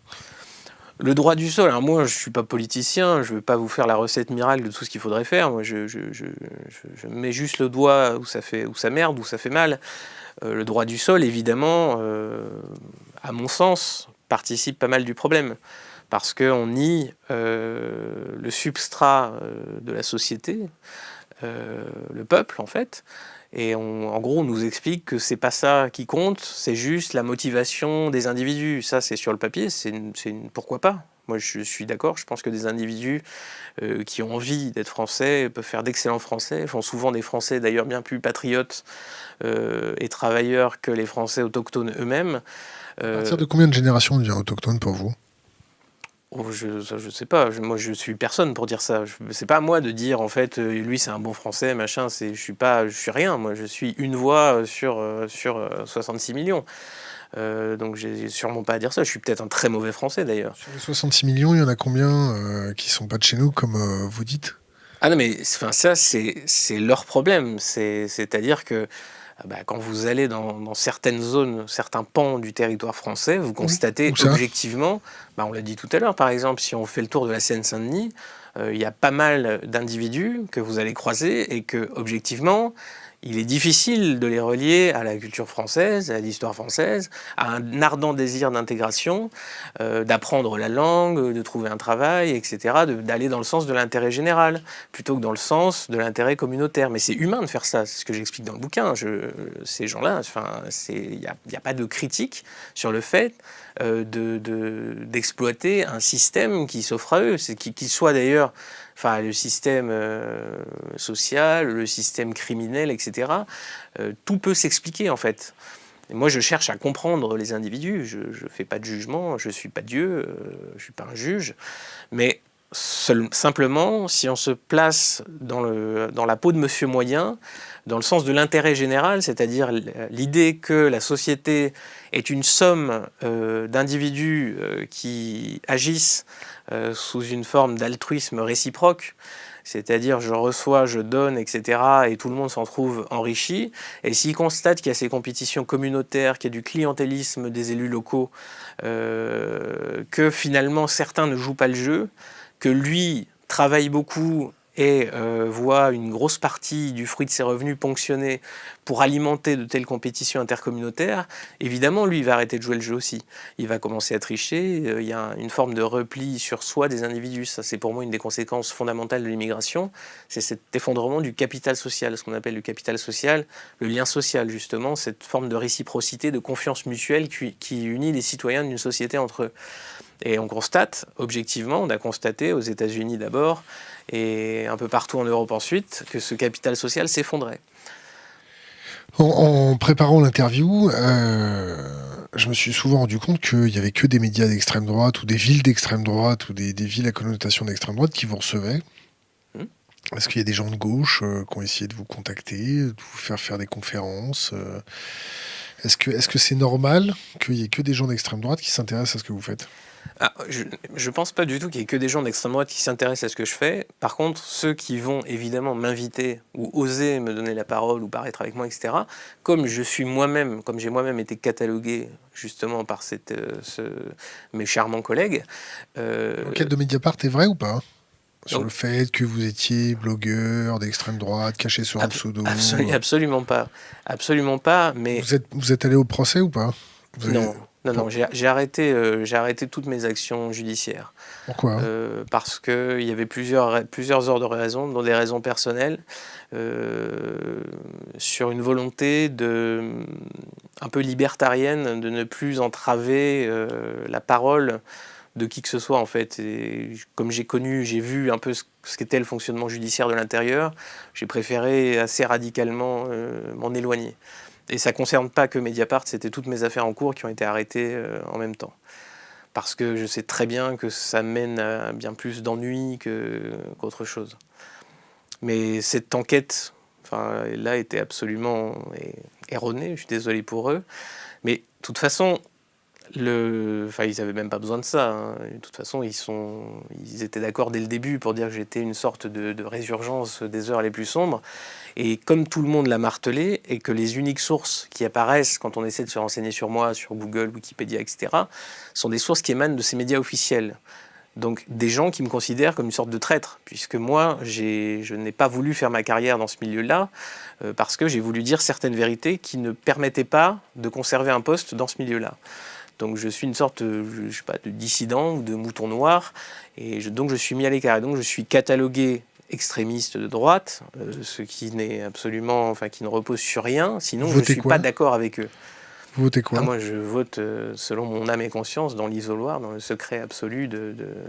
Le droit du sol, alors moi je ne suis pas politicien, je ne vais pas vous faire la recette miracle de tout ce qu'il faudrait faire, moi je mets juste le doigt où ça merde, où ça fait mal. Le droit du sol, évidemment, à mon sens, participe pas mal du problème, parce qu'on nie le substrat de la société, le peuple en fait, et en gros on nous explique que c'est pas ça qui compte, c'est juste la motivation des individus. Ça c'est sur le papier, pourquoi pas ? Moi je suis d'accord, je pense que des individus qui ont envie d'être français peuvent faire d'excellents français, font souvent des français d'ailleurs bien plus patriotes et travailleurs que les français autochtones eux-mêmes. À partir de combien de générations on devient autochtone pour vous ? Je sais pas, moi je suis personne pour dire ça. C'est pas à moi de dire en fait lui c'est un bon français, machin, je suis rien, moi je suis une voix sur 66 millions. Donc j'ai sûrement pas à dire ça, je suis peut-être un très mauvais français d'ailleurs. Sur les 66 millions, il y en a combien qui sont pas de chez nous, comme vous dites ? Ah non mais ça c'est leur problème, c'est-à-dire que quand vous allez dans certaines zones, certains pans du territoire français, vous constatez objectivement, on l'a dit tout à l'heure, par exemple, si on fait le tour de la Seine-Saint-Denis, il y a pas mal d'individus que vous allez croiser et que, objectivement, il est difficile de les relier à la culture française, à l'histoire française, à un ardent désir d'intégration, d'apprendre la langue, de trouver un travail, etc., d'aller dans le sens de l'intérêt général, plutôt que dans le sens de l'intérêt communautaire. Mais c'est humain de faire ça, c'est ce que j'explique dans le bouquin. Ces gens-là, il n'y a pas de critique sur le fait d'exploiter un système qui s'offre à eux, qu'il soit d'ailleurs... le système social, le système criminel, etc. Tout peut s'expliquer, en fait. Et moi, je cherche à comprendre les individus. Je ne fais pas de jugement, je ne suis pas Dieu, je ne suis pas un juge. Mais simplement, si on se place dans la peau de Monsieur Moyen, dans le sens de l'intérêt général, c'est-à-dire l'idée que la société est une somme d'individus qui agissent sous une forme d'altruisme réciproque, c'est-à-dire je reçois, je donne, etc., et tout le monde s'en trouve enrichi. Et s'il constate qu'il y a ces compétitions communautaires, qu'il y a du clientélisme des élus locaux, que finalement certains ne jouent pas le jeu, que lui travaille beaucoup et voit une grosse partie du fruit de ses revenus ponctionnés pour alimenter de telles compétitions intercommunautaires, évidemment, lui, il va arrêter de jouer le jeu aussi. Il va commencer à tricher, il y a une forme de repli sur soi des individus. Ça, c'est pour moi une des conséquences fondamentales de l'immigration, c'est cet effondrement du capital social, ce qu'on appelle le capital social, le lien social, justement, cette forme de réciprocité, de confiance mutuelle qui unit les citoyens d'une société entre eux. Et on constate, objectivement, on a constaté aux États-Unis d'abord, et un peu partout en Europe ensuite, que ce capital social s'effondrait. En préparant l'interview, je me suis souvent rendu compte qu'il n'y avait que des médias d'extrême droite ou des villes d'extrême droite ou des villes à connotation d'extrême droite qui vous recevaient. Est-ce qu'il y a des gens de gauche qui ont essayé de vous contacter, de vous faire des conférences Est-ce que c'est normal qu'il n'y ait que des gens d'extrême droite qui s'intéressent à ce que vous faites ? Je ne pense pas du tout qu'il y ait que des gens d'extrême droite qui s'intéressent à ce que je fais. Par contre, ceux qui vont évidemment m'inviter ou oser me donner la parole ou paraître avec moi, etc., comme j'ai moi-même été catalogué justement par mes charmants collègues. L'enquête de Mediapart est vraie ou pas ? Sur le fait que vous étiez blogueur d'extrême droite, caché sur un pseudo. Absolument pas. Absolument pas, mais... Vous êtes allé au procès ou pas ? Non, j'ai arrêté toutes mes actions judiciaires. Pourquoi ? Parce qu'il y avait plusieurs ordres de raisons, dont des raisons personnelles, sur une volonté un peu libertarienne de ne plus entraver la parole de qui que ce soit, en fait. Et comme j'ai vu un peu ce qu'était le fonctionnement judiciaire de l'intérieur, j'ai préféré assez radicalement m'en éloigner. Et ça ne concerne pas que Mediapart, c'était toutes mes affaires en cours qui ont été arrêtées en même temps. Parce que je sais très bien que ça mène à bien plus d'ennuis qu'autre chose. Mais cette enquête, là, était absolument erronée, je suis désolé pour eux. Mais de toute façon, ils n'avaient même pas besoin de ça. Hein. De toute façon, ils étaient d'accord dès le début pour dire que j'étais une sorte de résurgence des heures les plus sombres. Et comme tout le monde l'a martelé, et que les uniques sources qui apparaissent quand on essaie de se renseigner sur moi, sur Google, Wikipédia, etc., sont des sources qui émanent de ces médias officiels. Donc des gens qui me considèrent comme une sorte de traître, puisque moi, je n'ai pas voulu faire ma carrière dans ce milieu-là, parce que j'ai voulu dire certaines vérités qui ne permettaient pas de conserver un poste dans ce milieu-là. Donc je suis une sorte de dissident ou de mouton noir, et donc je suis mis à l'écart. Donc je suis catalogué extrémiste de droite, ce qui n'est absolument, qui ne repose sur rien. Sinon, je ne suis pas d'accord avec eux. Vous votez quoi ? Moi, je vote selon mon âme et conscience, dans l'isoloir, dans le secret absolu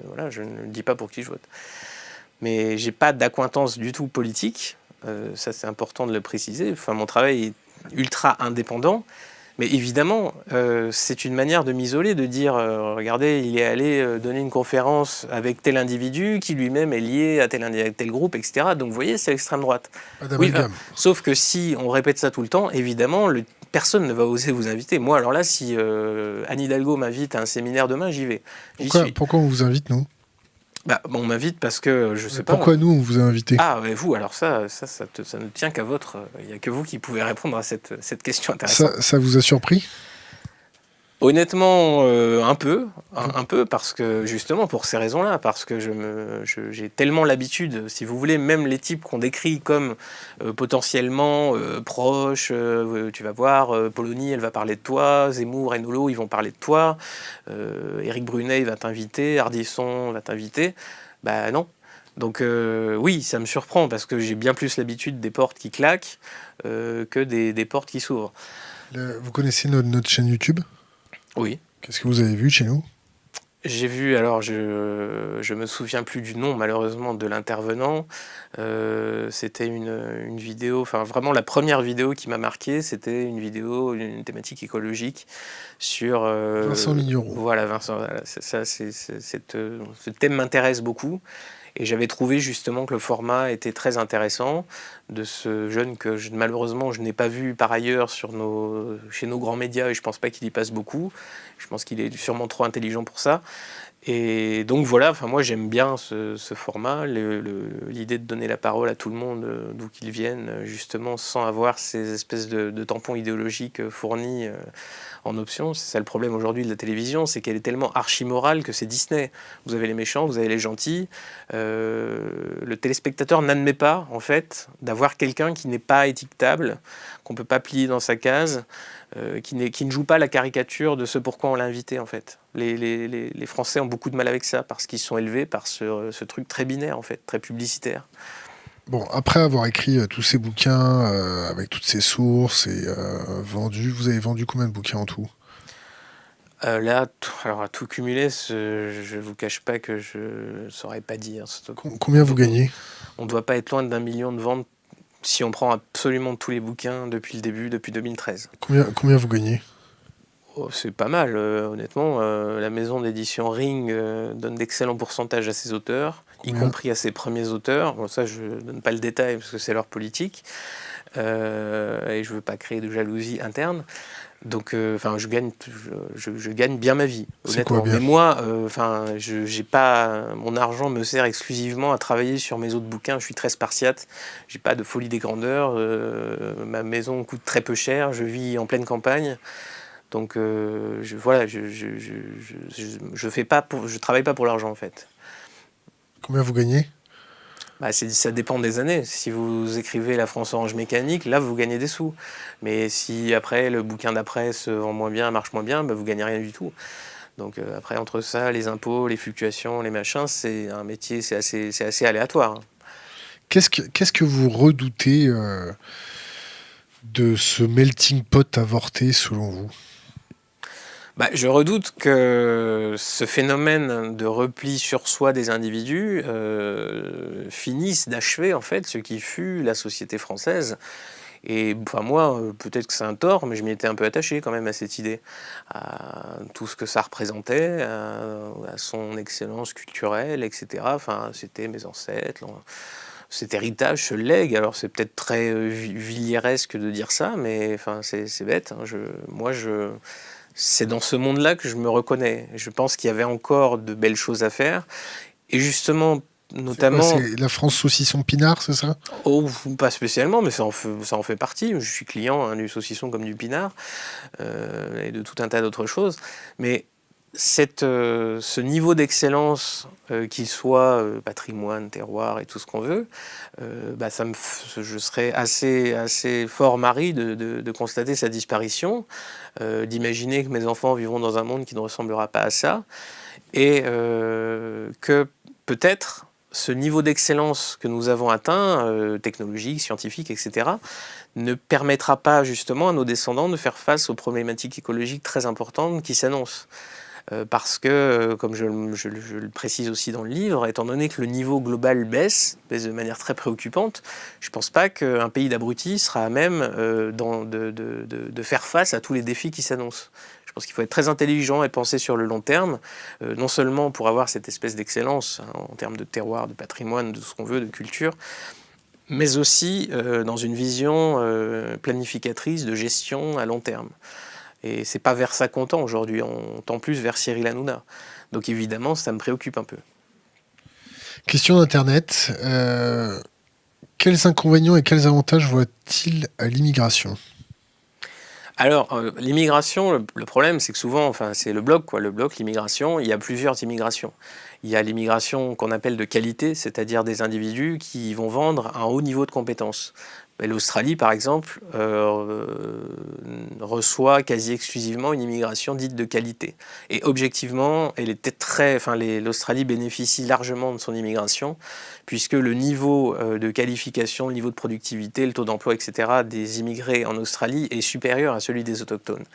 voilà, je ne le dis pas pour qui je vote. Mais j'ai pas d'accointance du tout politique. Ça, c'est important de le préciser. Mon travail est ultra indépendant. Mais évidemment, c'est une manière de m'isoler, de dire regardez, il est allé donner une conférence avec tel individu qui lui-même est lié à tel groupe, etc. Donc vous voyez, c'est l'extrême droite. Oui, sauf que si on répète ça tout le temps, évidemment, personne ne va oser vous inviter. Moi, alors là, si Anne Hidalgo m'invite à un séminaire demain, j'y vais. Pourquoi on vous invite, nous ? Bah, on m'invite parce que, je sais pas... Pourquoi nous, on vous a invité? Ah, mais vous, alors ça ne tient qu'à votre... Il n'y a que vous qui pouvez répondre à cette question intéressante. Ça vous a surpris? Honnêtement, un peu, parce que justement pour ces raisons-là, parce que j'ai tellement l'habitude, si vous voulez, même les types qu'on décrit comme potentiellement proches, tu vas voir, Polony, elle va parler de toi, Zemmour et Nolo, ils vont parler de toi, Éric Brunet, il va t'inviter, Ardisson va t'inviter, bah non. Donc oui, ça me surprend, parce que j'ai bien plus l'habitude des portes qui claquent que des portes qui s'ouvrent. Vous connaissez notre chaîne YouTube? Oui. Qu'est-ce que vous avez vu chez nous? J'ai vu, alors je me souviens plus du nom malheureusement de l'intervenant. C'était une vidéo, enfin vraiment la première vidéo qui m'a marqué, c'était une vidéo, une thématique écologique sur... Vincent Ligneron. Voilà, Vincent, voilà, ce thème m'intéresse beaucoup. Et j'avais trouvé justement que le format était très intéressant, de ce jeune que malheureusement je n'ai pas vu par ailleurs chez nos grands médias, et je ne pense pas qu'il y passe beaucoup. Je pense qu'il est sûrement trop intelligent pour ça. Et donc voilà, enfin moi j'aime bien ce format, l'idée de donner la parole à tout le monde, d'où qu'ils viennent, justement sans avoir ces espèces de tampons idéologiques fournis en option. C'est ça le problème aujourd'hui de la télévision, c'est qu'elle est tellement archi-morale que c'est Disney. Vous avez les méchants, vous avez les gentils. Le téléspectateur n'admet pas, en fait, d'avoir quelqu'un qui n'est pas étiquetable, qu'on ne peut pas plier dans sa case, qui ne joue pas la caricature de ce pourquoi on l'a invité, en fait. Les Français ont beaucoup de mal avec ça, parce qu'ils sont élevés par ce truc très binaire, en fait, très publicitaire. Bon, après avoir écrit tous ces bouquins avec toutes ces sources et vendu, vous avez vendu combien de bouquins en tout? Là, alors à tout cumuler, je vous cache pas que je ne saurais pas dire. Combien vous gagnez? On ne doit pas être loin d'1 million de ventes si on prend absolument tous les bouquins depuis le début, depuis 2013. Combien vous gagnez? Oh, c'est pas mal, honnêtement. La maison d'édition Ring donne d'excellents pourcentages à ses auteurs, y compris à ses premiers auteurs. Bon, ça, je ne donne pas le détail parce que c'est leur politique. Et je ne veux pas créer de jalousie interne. Donc, je gagne bien ma vie, honnêtement. Bien. Mais moi, j'ai pas, mon argent me sert exclusivement à travailler sur mes autres bouquins. Je suis très spartiate. J'ai pas de folie des grandeurs. Ma maison coûte très peu cher. Je vis en pleine campagne. Donc, je travaille pas pour l'argent, en fait. Combien vous gagnez? Ça dépend des années. Si vous écrivez La France Orange Mécanique, là, vous gagnez des sous. Mais si après, le bouquin d'après se vend moins bien, marche moins bien, vous gagnez rien du tout. Donc après, entre ça, les impôts, les fluctuations, les machins, c'est un métier, c'est assez aléatoire. Qu'est-ce que vous redoutez de ce melting pot avorté, selon vous? Je redoute que ce phénomène de repli sur soi des individus finisse d'achever en fait ce qui fut la société française. Et moi, peut-être que c'est un tort, mais je m'y étais un peu attaché quand même à cette idée, à tout ce que ça représentait, à son excellence culturelle, etc. Enfin, c'était mes ancêtres. Cet héritage se lègue. Alors c'est peut-être très villiéresque de dire ça, mais c'est bête. Hein. C'est dans ce monde-là que je me reconnais. Je pense qu'il y avait encore de belles choses à faire. Et justement, notamment... C'est la France saucisson pinard, c'est ça? Oh, pas spécialement, mais ça en fait partie. Je suis client du saucisson comme du pinard et de tout un tas d'autres choses. Mais ce niveau d'excellence, qu'il soit patrimoine, terroir et tout ce qu'on veut, je serais assez fort mari de constater sa disparition, d'imaginer que mes enfants vivront dans un monde qui ne ressemblera pas à ça, et que peut-être ce niveau d'excellence que nous avons atteint, technologique, scientifique, etc., ne permettra pas justement à nos descendants de faire face aux problématiques écologiques très importantes qui s'annoncent. Parce que, comme je le précise aussi dans le livre, étant donné que le niveau global baisse de manière très préoccupante, je ne pense pas qu'un pays d'abrutis sera à même de faire face à tous les défis qui s'annoncent. Je pense qu'il faut être très intelligent et penser sur le long terme, non seulement pour avoir cette espèce d'excellence en termes de terroir, de patrimoine, de ce qu'on veut, de culture, mais aussi dans une vision planificatrice de gestion à long terme. Et c'est pas vers ça qu'on tend aujourd'hui, on tend plus vers Cyril Hanouna. Donc évidemment, ça me préoccupe un peu. Question d'Internet. Quels inconvénients et quels avantages voit-il à l'immigration? Alors, l'immigration, le problème, c'est que souvent, enfin, c'est le bloc, quoi. Le bloc, l'immigration, il y a plusieurs immigrations. Il y a l'immigration qu'on appelle de qualité, c'est-à-dire des individus qui vont vendre un haut niveau de compétences. Mais l'Australie, par exemple, reçoit quasi exclusivement une immigration dite de qualité. Et objectivement, elle était l'Australie bénéficie largement de son immigration, puisque le niveau de qualification, le niveau de productivité, le taux d'emploi, etc., des immigrés en Australie est supérieur à celui des autochtones.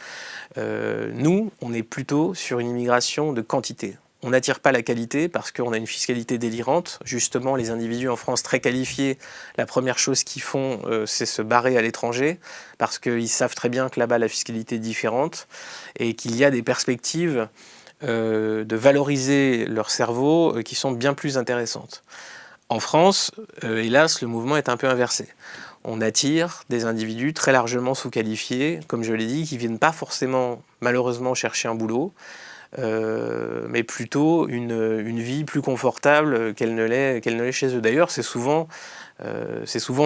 Nous, on est plutôt sur une immigration de quantité. On n'attire pas la qualité parce qu'on a une fiscalité délirante. Justement, les individus en France très qualifiés, la première chose qu'ils font, c'est se barrer à l'étranger parce qu'ils savent très bien que là-bas, la fiscalité est différente et qu'il y a des perspectives de valoriser leur cerveau qui sont bien plus intéressantes. En France, hélas, le mouvement est un peu inversé. On attire des individus très largement sous-qualifiés, comme je l'ai dit, qui ne viennent pas forcément, malheureusement, chercher un boulot, mais plutôt une vie plus confortable qu'elle ne l'est chez eux. D'ailleurs, c'est souvent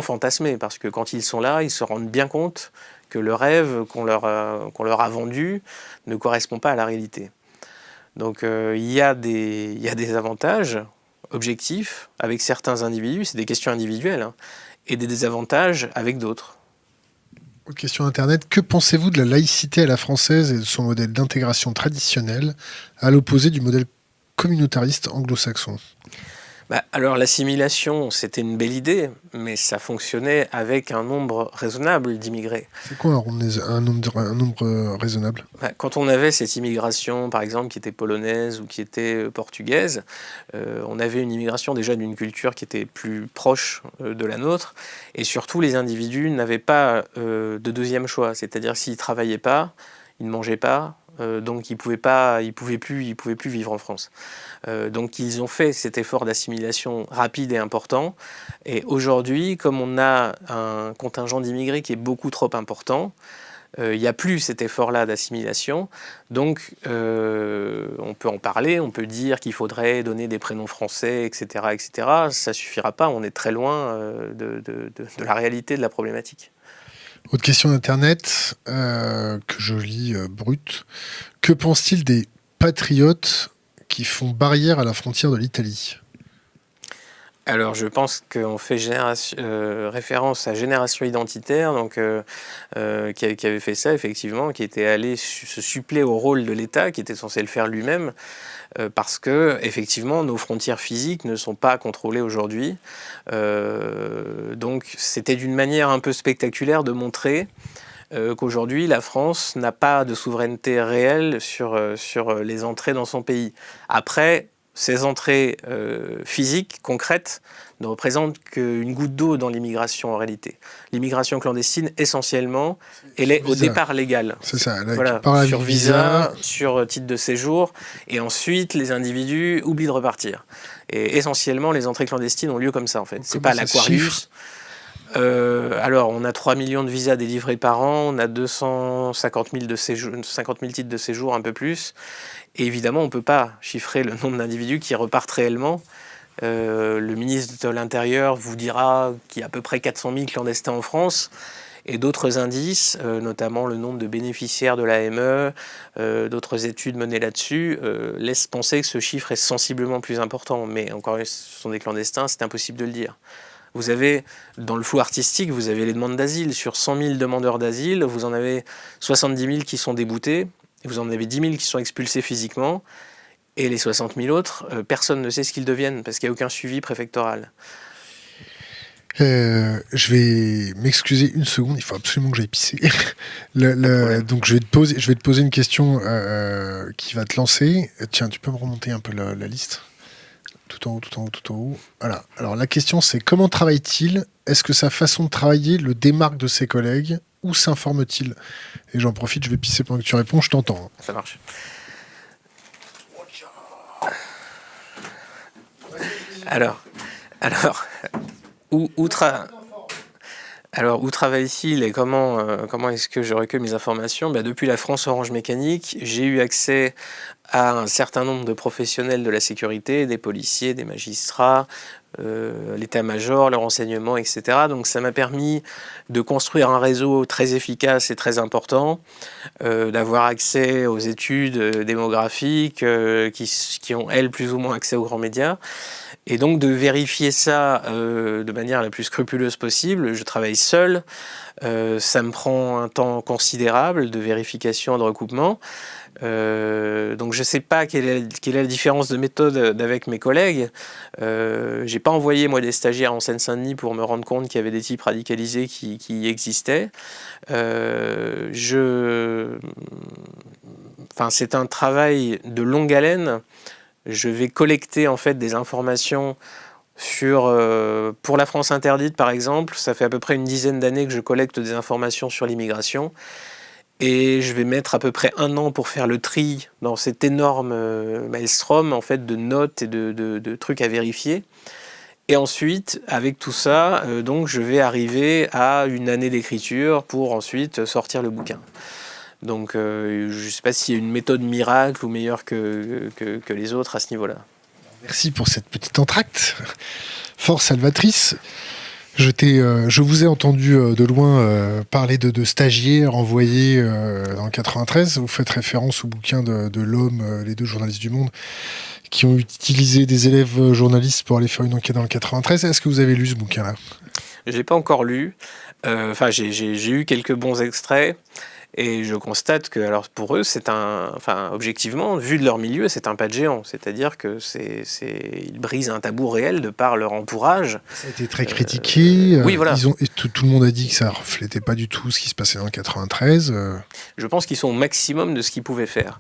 fantasmé, parce que quand ils sont là, ils se rendent bien compte que le rêve qu'on leur a vendu ne correspond pas à la réalité. Donc il y a des avantages objectifs avec certains individus, c'est des questions individuelles, hein, et des désavantages avec d'autres. Autre question Internet. Que pensez-vous de la laïcité à la française et de son modèle d'intégration traditionnel, à l'opposé du modèle communautariste anglo-saxon? Alors l'assimilation, c'était une belle idée, mais ça fonctionnait avec un nombre raisonnable d'immigrés. C'est quoi un nombre raisonnable? Quand on avait cette immigration, par exemple, qui était polonaise ou qui était portugaise, on avait une immigration déjà d'une culture qui était plus proche de la nôtre, et surtout les individus n'avaient pas de deuxième choix, c'est-à-dire s'ils ne travaillaient pas, ils ne mangeaient pas, donc ils ne pouvaient plus vivre en France. Donc ils ont fait cet effort d'assimilation rapide et important. Et aujourd'hui, comme on a un contingent d'immigrés qui est beaucoup trop important, il n'y a plus cet effort-là d'assimilation. Donc on peut en parler, on peut dire qu'il faudrait donner des prénoms français, etc. etc. Ça ne suffira pas, on est très loin de la réalité de la problématique. Autre question d'Internet que je lis brute. Que pense-t-il des patriotes qui font barrière à la frontière de l'Italie? Alors, je pense qu'on fait référence à Génération Identitaire, donc, qui avait fait ça, effectivement, qui était allé se suppléer au rôle de l'État, qui était censé le faire lui-même, parce que, effectivement, nos frontières physiques ne sont pas contrôlées aujourd'hui. Donc, c'était d'une manière un peu spectaculaire de montrer qu'aujourd'hui, la France n'a pas de souveraineté réelle sur les entrées dans son pays. Après, ces entrées physiques, concrètes, ne représentent qu'une goutte d'eau dans l'immigration en réalité. L'immigration clandestine, essentiellement, elle est au départ légale. C'est ça, là, voilà, par sur visa, sur titre de séjour, et ensuite les individus oublient de repartir. Et essentiellement, les entrées clandestines ont lieu comme ça, en fait. C'est pas l'Aquarius. Alors, on a 3 millions de visas délivrés par an, on a 250 000 titres de séjour, un peu plus. Et évidemment, on ne peut pas chiffrer le nombre d'individus qui repartent réellement. Le ministre de l'Intérieur vous dira qu'il y a à peu près 400 000 clandestins en France. Et d'autres indices, notamment le nombre de bénéficiaires de l'AME, d'autres études menées là-dessus, laissent penser que ce chiffre est sensiblement plus important. Mais encore une fois, ce sont des clandestins, c'est impossible de le dire. Vous avez, dans le flou artistique, vous avez les demandes d'asile. Sur 100 000 demandeurs d'asile, vous en avez 70 000 qui sont déboutés, vous en avez 10 000 qui sont expulsés physiquement, et les 60 000 autres, personne ne sait ce qu'ils deviennent, parce qu'il n'y a aucun suivi préfectoral. Je vais m'excuser une seconde, il faut absolument que j'aille pisser. Donc je vais te poser une question qui va te lancer. Tiens, tu peux me remonter un peu la liste? Tout en haut. Voilà. Alors la question c'est comment travaille-t-il? Est-ce que sa façon de travailler le démarque de ses collègues? Où s'informe-t-il? Et j'en profite, je vais pisser pendant que tu réponds, je t'entends. Ça marche. Alors, Alors, où travaille-t-il et comment est-ce que je recueille mes informations? Depuis la France Orange Mécanique, j'ai eu accès à un certain nombre de professionnels de la sécurité, des policiers, des magistrats, l'état-major, le renseignement, etc. Donc ça m'a permis de construire un réseau très efficace et très important, d'avoir accès aux études démographiques qui ont, elles, plus ou moins accès aux grands médias. Et donc de vérifier ça de manière la plus scrupuleuse possible. Je travaille seul, ça me prend un temps considérable de vérification et de recoupement. Donc je ne sais pas quelle est la différence de méthode avec mes collègues. J'ai pas envoyé moi des stagiaires en Seine-Saint-Denis pour me rendre compte qu'il y avait des types radicalisés qui existaient. Enfin, c'est un travail de longue haleine. Je vais collecter en fait des informations pour la France interdite par exemple. Ça fait à peu près une dizaine d'années que je collecte des informations sur l'immigration. Et je vais mettre à peu près 1 an pour faire le tri dans cet énorme maelstrom en fait, de notes et de trucs à vérifier. Et ensuite, avec tout ça, donc, je vais arriver à une année d'écriture pour ensuite sortir le bouquin. Donc je ne sais pas s'il y a une méthode miracle ou meilleure que les autres à ce niveau-là. Merci pour cette petite entracte fort salvatrice. Je vous ai entendu de loin parler de stagiaires envoyés dans le 93. Vous faites référence au bouquin de l'Homme, les 2 journalistes du Monde, qui ont utilisé des élèves journalistes pour aller faire une enquête dans le 93. Est-ce que vous avez lu ce bouquin-là? Je ne l'ai pas encore lu. J'ai eu quelques bons extraits. Et je constate que, alors pour eux, objectivement, vu de leur milieu, c'est un pas de géant. C'est-à-dire que ils brisent un tabou réel de par leur entourage. Ça a été très critiqué. Oui, voilà. Tout le monde a dit que ça reflétait pas du tout ce qui se passait dans le 93. Je pense qu'ils sont au maximum de ce qu'ils pouvaient faire.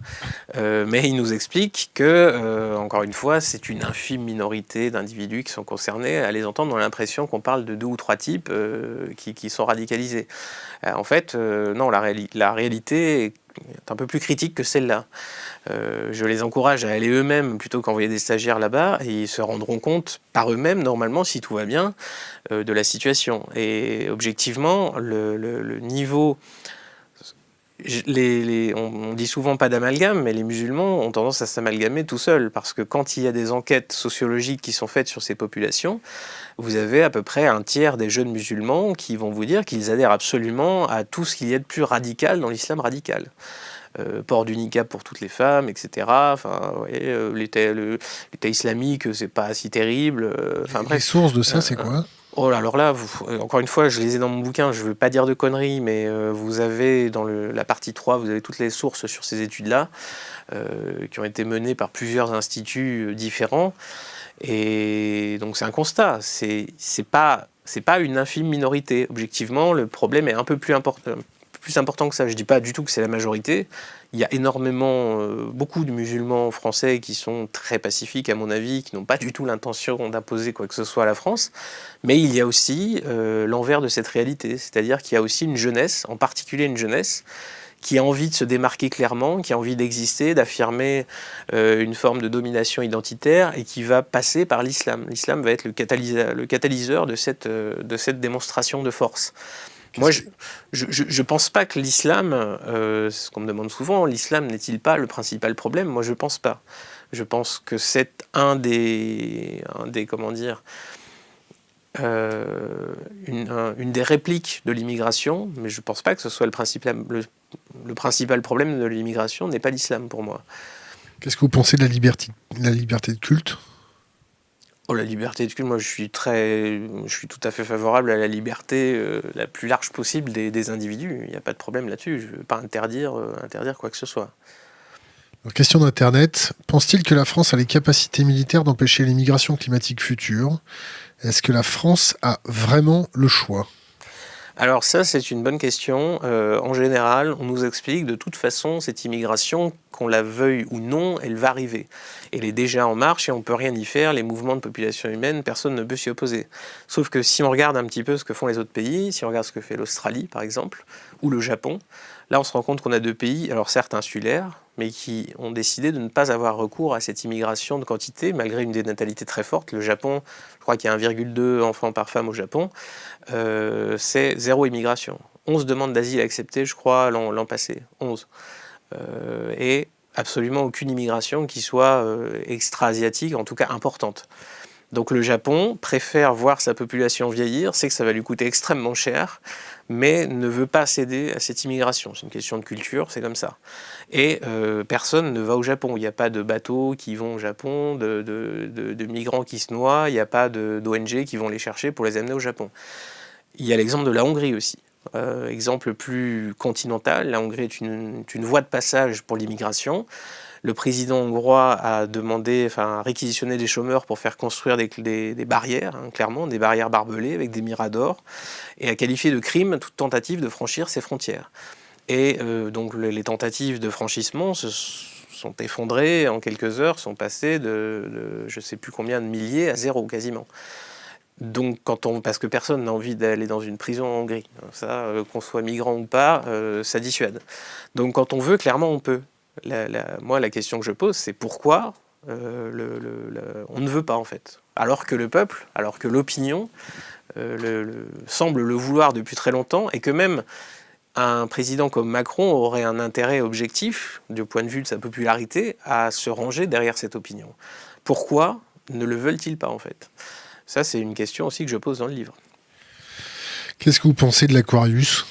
Mais ils nous expliquent que, encore une fois, c'est une infime minorité d'individus qui sont concernés. À les entendre, on a l'impression qu'on parle de 2 ou 3 types qui sont radicalisés. En fait, non, la réalité est un peu plus critique que celle-là. Je les encourage à aller eux-mêmes plutôt qu'envoyer des stagiaires là-bas, et ils se rendront compte par eux-mêmes, normalement, si tout va bien, de la situation. Et objectivement, le niveau... On dit souvent pas d'amalgame, mais les musulmans ont tendance à s'amalgamer tout seuls, parce que quand il y a des enquêtes sociologiques qui sont faites sur ces populations, vous avez à peu près 1/3 des jeunes musulmans qui vont vous dire qu'ils adhèrent absolument à tout ce qu'il y a de plus radical dans l'islam radical. Port du niqab pour toutes les femmes, etc. Enfin, l'État islamique, c'est pas si terrible. Bref. Les sources de ça, c'est quoi? Oh là, alors là, encore une fois, je les ai dans mon bouquin, je ne veux pas dire de conneries, mais vous avez dans la partie 3, vous avez toutes les sources sur ces études-là, qui ont été menées par plusieurs instituts différents. Et donc c'est un constat, c'est pas une infime minorité. Objectivement, le problème est un peu plus important que ça. Je ne dis pas du tout que c'est la majorité. Il y a beaucoup de musulmans français qui sont très pacifiques, à mon avis, qui n'ont pas du tout l'intention d'imposer quoi que ce soit à la France. Mais il y a aussi l'envers de cette réalité. C'est-à-dire qu'il y a aussi une jeunesse, en particulier une jeunesse, qui a envie de se démarquer clairement, qui a envie d'exister, d'affirmer une forme de domination identitaire et qui va passer par l'islam. L'islam va être le catalyseur de cette démonstration de force. Moi, je pense pas que l'islam, ce qu'on me demande souvent, l'islam n'est-il pas le principal problème? Moi, je pense pas. Je pense que c'est une des répliques de l'immigration, mais je pense pas que ce soit le principal problème de l'immigration n'est pas l'islam pour moi. Qu'est-ce que vous pensez de la liberté de culte? Oh, la liberté de culte, moi je suis tout à fait favorable à la liberté la plus large possible des individus. Il n'y a pas de problème là-dessus. Je ne veux pas interdire quoi que ce soit. Question d'Internet. Pense-t-il que la France a les capacités militaires d'empêcher l'immigration climatique future? Est-ce que la France a vraiment le choix? Alors ça, c'est une bonne question. En général, on nous explique de toute façon, cette immigration, qu'on la veuille ou non, elle va arriver. Elle est déjà en marche et on ne peut rien y faire. Les mouvements de population humaine, personne ne peut s'y opposer. Sauf que si on regarde un petit peu ce que font les autres pays, si on regarde ce que fait l'Australie, par exemple, ou le Japon, là, on se rend compte qu'on a 2 pays, alors certes insulaires, mais qui ont décidé de ne pas avoir recours à cette immigration de quantité, malgré une dénatalité très forte. Le Japon, je crois qu'il y a 1,2 enfants par femme au Japon, c'est zéro immigration. 11 demandes d'asile acceptées, je crois, l'an passé. 11. Et absolument aucune immigration qui soit extra-asiatique, en tout cas importante. Donc le Japon préfère voir sa population vieillir, sait que ça va lui coûter extrêmement cher, mais ne veut pas céder à cette immigration. C'est une question de culture, c'est comme ça. Et personne ne va au Japon. Il n'y a pas de bateaux qui vont au Japon, de migrants qui se noient, il n'y a pas d'ONG qui vont les chercher pour les amener au Japon. Il y a l'exemple de la Hongrie aussi. Exemple plus continental, la Hongrie est une voie de passage pour l'immigration. Le président hongrois a réquisitionné des chômeurs pour faire construire des barrières, clairement, des barrières barbelées avec des miradors, et a qualifié de crime toute tentative de franchir ses frontières. Et donc les tentatives de franchissement se sont effondrées en quelques heures, sont passées de je ne sais plus combien de milliers à 0 quasiment. Donc, parce que personne n'a envie d'aller dans une prison en Hongrie, ça, qu'on soit migrant ou pas, ça dissuade. Donc, quand on veut, clairement, on peut. Moi, la question que je pose, c'est pourquoi on ne veut pas, en fait. Alors que le peuple, alors que l'opinion semble le vouloir depuis très longtemps, et que même un président comme Macron aurait un intérêt objectif, du point de vue de sa popularité, à se ranger derrière cette opinion. Pourquoi ne le veulent-ils pas, en fait ? Ça, c'est une question aussi que je pose dans le livre. Qu'est-ce que vous pensez de l'Aquarius ?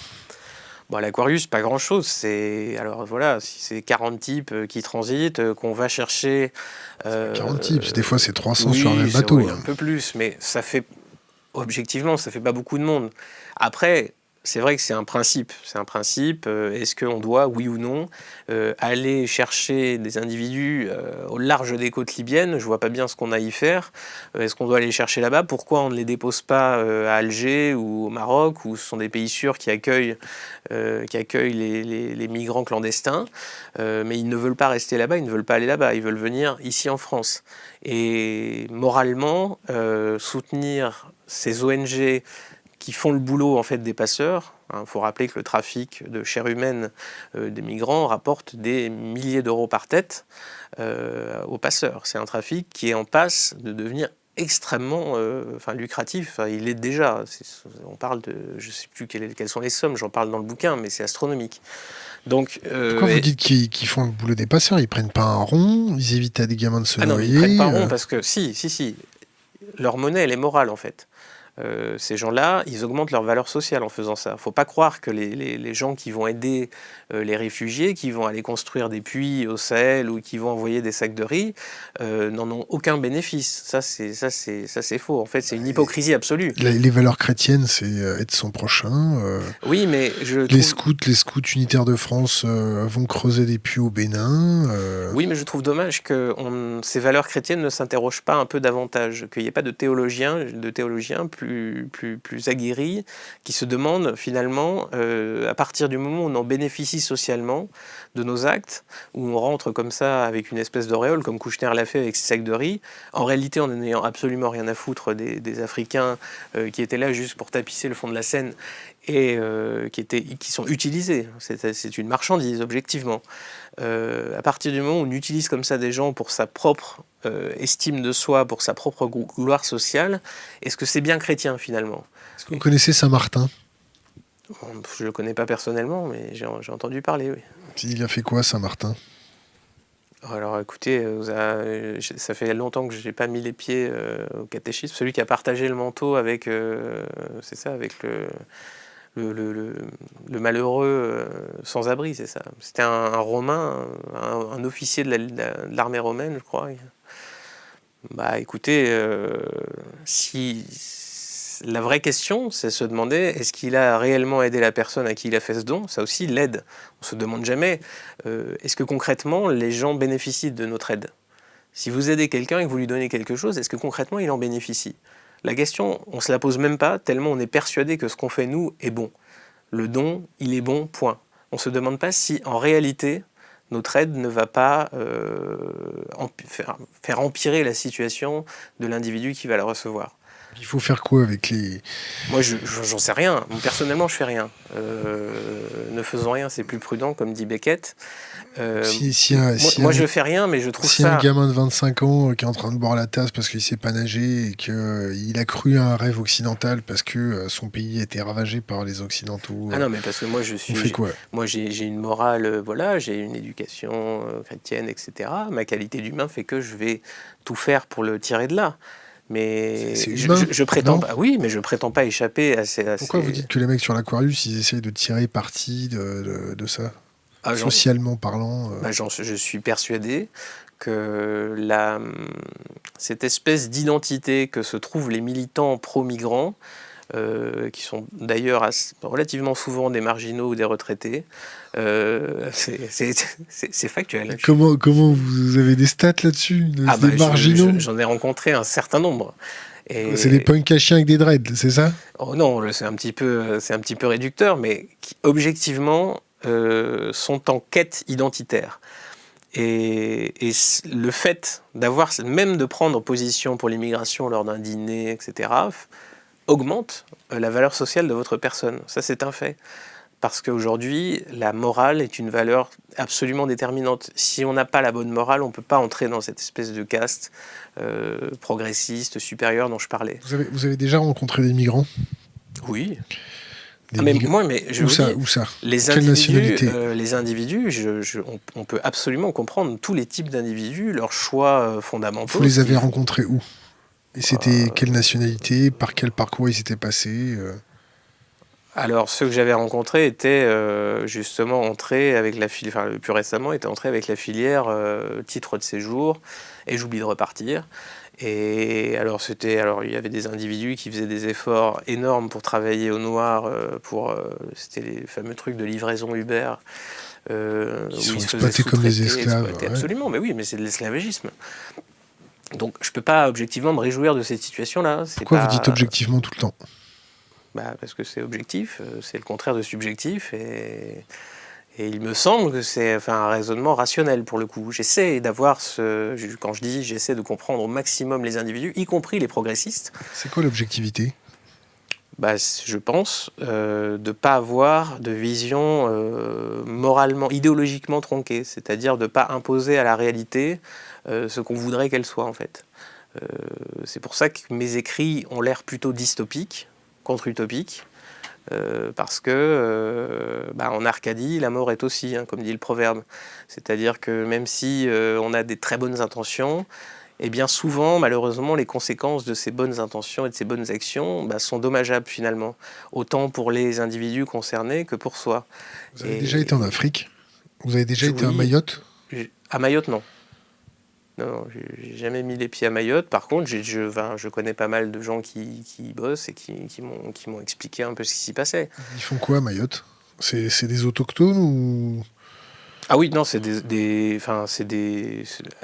Bon, l'Aquarius, pas grand-chose. Alors voilà, si c'est 40 types qui transitent, qu'on va chercher... 40 types, des fois c'est 300 oui, sur un même bateau. Oui, un peu plus, mais ça fait... Objectivement, ça fait pas beaucoup de monde. Après... C'est vrai que c'est un principe. Est-ce qu'on doit, oui ou non, aller chercher des individus au large des côtes libyennes ? Je vois pas bien ce qu'on a à y faire. Est-ce qu'on doit aller les chercher là-bas ? Pourquoi on ne les dépose pas à Alger ou au Maroc, où ce sont des pays sûrs qui accueillent les migrants clandestins ? Mais ils ne veulent pas rester là-bas, ils ne veulent pas aller là-bas. Ils veulent venir ici en France. Et moralement, soutenir ces ONG qui font le boulot en fait des passeurs. Il faut rappeler que le trafic de chair humaine des migrants rapporte des milliers d'euros par tête aux passeurs. C'est un trafic qui est en passe de devenir extrêmement lucratif. Il l'est déjà. On parle de... Je ne sais plus quelles sont les sommes, j'en parle dans le bouquin, mais c'est astronomique. Donc, pourquoi vous dites qu'ils font le boulot des passeurs ? Ils prennent pas un rond, ils évitent à des gamins de se noyer. Non, ils prennent pas un rond parce que si. Leur monnaie, elle est morale en fait. Ces gens-là, ils augmentent leur valeur sociale en faisant ça. Il ne faut pas croire que les gens qui vont aider les réfugiés, qui vont aller construire des puits au Sahel ou qui vont envoyer des sacs de riz, n'en ont aucun bénéfice. Ça, c'est faux. En fait, c'est une hypocrisie absolue. Les valeurs chrétiennes, c'est être son prochain. Oui, mais les scouts unitaires de France vont creuser des puits au Bénin. Oui, mais je trouve dommage que ces valeurs chrétiennes ne s'interrogent pas un peu davantage, qu'il n'y ait pas de théologiens plus aguerris qui se demandent finalement, à partir du moment où on en bénéficie socialement de nos actes, où on rentre comme ça avec une espèce d'auréole, comme Kouchner l'a fait avec ses sacs de riz, en réalité en n'ayant absolument rien à foutre des Africains qui étaient là juste pour tapisser le fond de la Seine et qui sont utilisés. C'est une marchandise, objectivement. À partir du moment où on utilise comme ça des gens pour sa propre estime de soi, pour sa propre gloire sociale, est-ce que c'est bien chrétien finalement ? Est-ce que vous connaissez Saint-Martin ? Je ne le connais pas personnellement, mais j'ai entendu parler, oui. Il a fait quoi, Saint-Martin ? Alors écoutez, ça fait longtemps que je n'ai pas mis les pieds au catéchisme. Celui qui a partagé le manteau avec, c'est ça, avec le malheureux sans-abri, c'est ça. C'était un Romain, un officier de l'armée romaine, je crois. Bah écoutez, la vraie question, c'est se demander, est-ce qu'il a réellement aidé la personne à qui il a fait ce don ? Ça aussi, l'aide. On ne se demande jamais, est-ce que concrètement, les gens bénéficient de notre aide ? Si vous aidez quelqu'un et que vous lui donnez quelque chose, est-ce que concrètement, il en bénéficie ? La question, on ne se la pose même pas, tellement on est persuadé que ce qu'on fait, nous, est bon. Le don, il est bon, point. On ne se demande pas si, en réalité, notre aide ne va pas faire empirer la situation de l'individu qui va la recevoir. Il faut faire quoi avec les... Moi, j'en sais rien. Personnellement, je fais rien. Ne faisons rien, c'est plus prudent, comme dit Beckett. Moi, je fais rien, mais je trouve si ça... un gamin de 25 ans qui est en train de boire la tasse parce qu'il sait pas nager et qu'il a cru à un rêve occidental parce que son pays a été ravagé par les Occidentaux... Ah non, mais parce que moi, on fait quoi? Moi, j'ai une morale, voilà, j'ai une éducation chrétienne, etc. Ma qualité d'humain fait que je vais tout faire pour le tirer de là. Mais c'est humain, je prétends non pas, oui, mais je prétends pas échapper à ces... Pourquoi vous dites que les mecs sur l'Aquarius, ils essayent de tirer parti de ça? Ah, Socialement parlant je suis persuadé que cette espèce d'identité que se trouvent les militants pro-migrants, qui sont d'ailleurs relativement souvent des marginaux ou des retraités, c'est factuel. Comment vous avez des stats là-dessus? Des marginaux? J'en ai rencontré un certain nombre. Et... C'est des punks à chiens avec des dreads, c'est ça? Oh non, c'est un petit peu réducteur, mais qui, objectivement, sont en quête identitaire. Et le fait même de prendre position pour l'immigration lors d'un dîner, etc., augmente la valeur sociale de votre personne. Ça, c'est un fait. Parce qu'aujourd'hui, la morale est une valeur absolument déterminante. Si on n'a pas la bonne morale, on ne peut pas entrer dans cette espèce de caste progressiste, supérieure dont je parlais. Vous avez déjà rencontré des migrants? Oui. Où ça? Quelle nationalité? Les individus, on peut absolument comprendre tous les types d'individus, leurs choix fondamentaux. Vous les avez rencontrés où? Et c'était quelle nationalité? Par quel parcours ils s'étaient passés? Alors, ceux que j'avais rencontrés étaient justement entrés avec la filière, enfin, le plus récemment, étaient entrés avec la filière titre de séjour et j'oublie de repartir. Et alors, il y avait des individus qui faisaient des efforts énormes pour travailler au noir, c'était les fameux trucs de livraison Uber. Ils sont exploités comme des esclaves. Ouais. Absolument, mais oui, mais c'est de l'esclavagisme. Donc, je ne peux pas objectivement me réjouir de cette situation-là. Pourquoi vous dites objectivement tout le temps? Parce que c'est objectif, c'est le contraire de subjectif, et il me semble que c'est un raisonnement rationnel pour le coup. J'essaie d'avoir quand je dis j'essaie de comprendre au maximum les individus, y compris les progressistes. C'est quoi l'objectivité? Je pense de ne pas avoir de vision moralement, idéologiquement tronquée, c'est-à-dire de ne pas imposer à la réalité ce qu'on voudrait qu'elle soit en fait. C'est pour ça que mes écrits ont l'air plutôt dystopiques, contre-utopiques, parce que en Arcadie, la mort est aussi, comme dit le proverbe. C'est-à-dire que même si on a des très bonnes intentions, et bien souvent, malheureusement, les conséquences de ces bonnes intentions et de ces bonnes actions sont dommageables finalement, autant pour les individus concernés que pour soi. Vous avez déjà été en Afrique? Vous avez déjà été à Mayotte? À Mayotte, non. Non, j'ai jamais mis les pieds à Mayotte. Par contre, je connais pas mal de gens qui y bossent et qui m'ont expliqué un peu ce qui s'y passait. Ils font quoi à Mayotte? C'est des autochtones ou... Ah oui, non,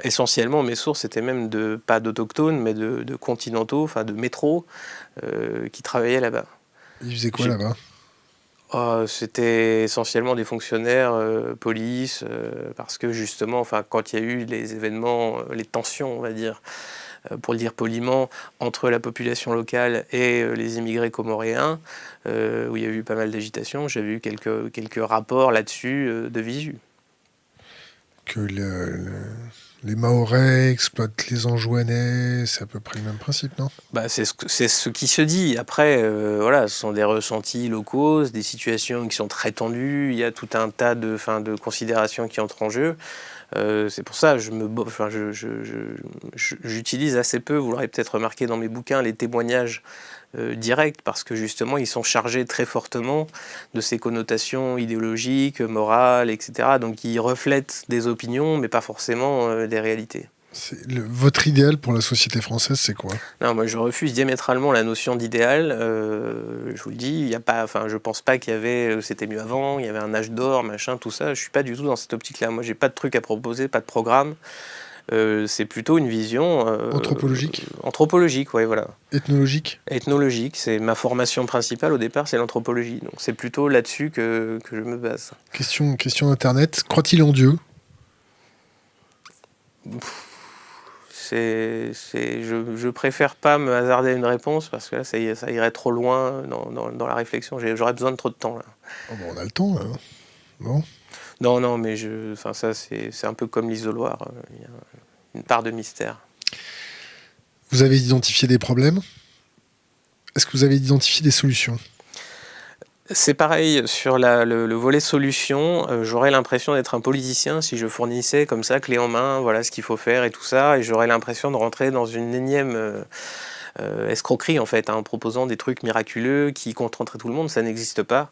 essentiellement, mes sources étaient même pas d'autochtones, mais de continentaux, de métros, qui travaillaient là-bas. Ils faisaient quoi là-bas? C'était essentiellement des fonctionnaires, police, parce que justement, quand il y a eu les événements, les tensions, on va dire, pour le dire poliment, entre la population locale et les immigrés comoréens, où il y a eu pas mal d'agitation, j'avais eu quelques rapports là-dessus de visu. Que les Mahorais exploitent les Anjouanais, c'est à peu près le même principe, non? C'est ce qui se dit. Après, ce sont des ressentis locaux, des situations qui sont très tendues, il y a tout un tas de considérations qui entrent en jeu. C'est pour ça que j'utilise assez peu, vous l'aurez peut-être remarqué dans mes bouquins, les témoignages directs, parce que justement ils sont chargés très fortement de ces connotations idéologiques, morales, etc. Donc ils reflètent des opinions mais pas forcément des réalités. Votre idéal pour la société française, c'est quoi? Non, moi je refuse diamétralement la notion d'idéal. Je vous le dis, je pense pas qu'il y avait, c'était mieux avant, il y avait un âge d'or, machin, tout ça. Je suis pas du tout dans cette optique-là. Moi, j'ai pas de truc à proposer, pas de programme. C'est plutôt une vision anthropologique. Anthropologique, ouais, voilà. Ethnologique. Ethnologique, c'est ma formation principale au départ, c'est l'anthropologie. Donc c'est plutôt là-dessus que je me base. Question internet. Croit-il en Dieu? Je préfère pas me hasarder une réponse parce que là, ça irait trop loin dans la réflexion. J'aurais besoin de trop de temps là. Oh, bon, on a le temps là. Bon. Non, mais ça, c'est un peu comme l'isoloir. Il y a une part de mystère. Vous avez identifié des problèmes? Est-ce que vous avez identifié des solutions? C'est pareil, sur le volet solution, j'aurais l'impression d'être un politicien si je fournissais comme ça, clé en main, voilà ce qu'il faut faire et tout ça, et j'aurais l'impression de rentrer dans une énième escroquerie en fait, en proposant des trucs miraculeux qui contenteraient tout le monde, ça n'existe pas.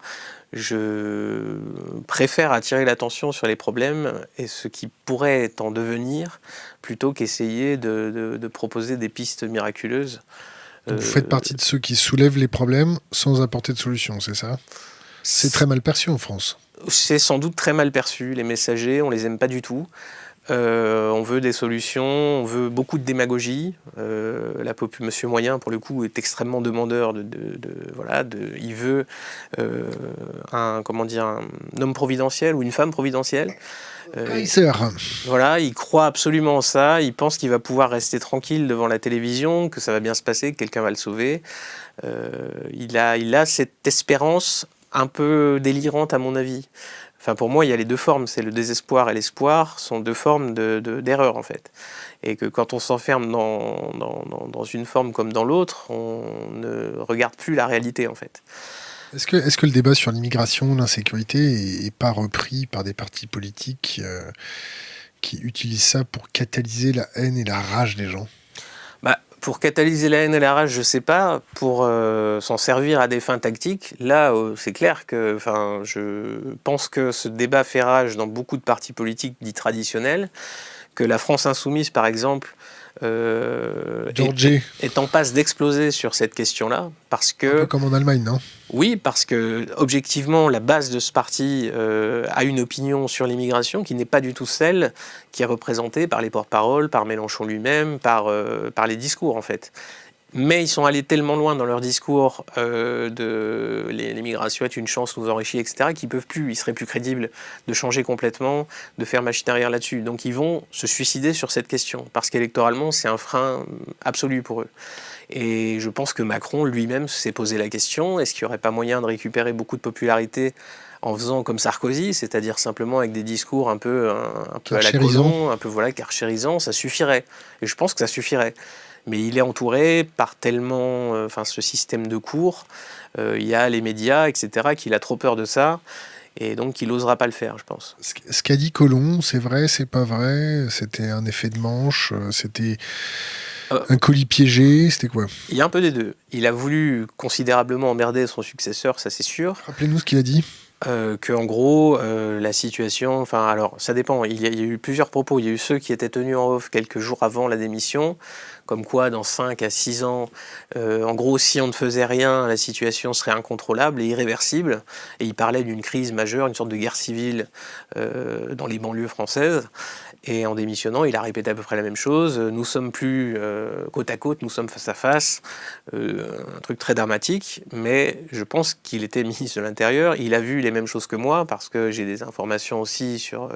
Je préfère attirer l'attention sur les problèmes et ce qui pourrait en devenir, plutôt qu'essayer de proposer des pistes miraculeuses. Donc vous faites partie de ceux qui soulèvent les problèmes sans apporter de solution, c'est ça? C'est très mal perçu en France. C'est sans doute très mal perçu. Les messagers, on les aime pas du tout. On veut des solutions, on veut beaucoup de démagogie. Monsieur Moyen, pour le coup, est extrêmement demandeur il veut un homme providentiel ou une femme providentielle. Voilà, il croit absolument en ça. Il pense qu'il va pouvoir rester tranquille devant la télévision, que ça va bien se passer, que quelqu'un va le sauver. Il a cette espérance un peu délirante, à mon avis. Enfin, pour moi, il y a les deux formes, c'est le désespoir et l'espoir, sont deux formes d'erreur en fait. Et que quand on s'enferme dans une forme comme dans l'autre, on ne regarde plus la réalité en fait. Est-ce que le débat sur l'immigration, l'insécurité est pas repris par des partis politiques qui utilisent ça pour catalyser la haine et la rage des gens? Pour catalyser la haine et la rage, je sais pas. Pour s'en servir à des fins tactiques, là, c'est clair que, je pense que ce débat fait rage dans beaucoup de partis politiques dits traditionnels, que la France insoumise, par exemple, est en passe d'exploser sur cette question-là, parce que... Un peu comme en Allemagne, non? Oui, parce que, objectivement, la base de ce parti a une opinion sur l'immigration qui n'est pas du tout celle qui est représentée par les porte-paroles, par Mélenchon lui-même, par les discours, en fait. Mais ils sont allés tellement loin dans leur discours l'immigration est une chance, nous enrichit, etc., ils seraient plus crédibles de changer complètement, de faire machine arrière là-dessus. Donc ils vont se suicider sur cette question, parce qu'électoralement, c'est un frein absolu pour eux. Et je pense que Macron lui-même s'est posé la question, est-ce qu'il n'y aurait pas moyen de récupérer beaucoup de popularité en faisant comme Sarkozy, c'est-à-dire simplement avec des discours un peu à la Colomb, un peu carchérisant, ça suffirait. Et je pense que ça suffirait. Mais il est entouré par tellement, ce système de cours, il y a les médias, etc., qu'il a trop peur de ça, et donc il n'osera pas le faire, je pense. Ce qu'a dit Colomb, c'est vrai, c'est pas vrai? C'était un effet de manche? C'était un colis piégé? C'était quoi? Il y a un peu des deux. Il a voulu considérablement emmerder son successeur, ça c'est sûr. Rappelez-nous ce qu'il a dit. En gros, la situation... alors, ça dépend. Il y a eu plusieurs propos. Il y a eu ceux qui étaient tenus en off quelques jours avant la démission, comme quoi, dans 5 à 6 ans, en gros, si on ne faisait rien, la situation serait incontrôlable et irréversible. Et il parlait d'une crise majeure, une sorte de guerre civile dans les banlieues françaises. Et en démissionnant, il a répété à peu près la même chose. Nous sommes plus côte à côte, nous sommes face à face. Un truc très dramatique. Mais je pense qu'il était ministre de l'Intérieur. Il a vu les mêmes choses que moi, parce que j'ai des informations aussi sur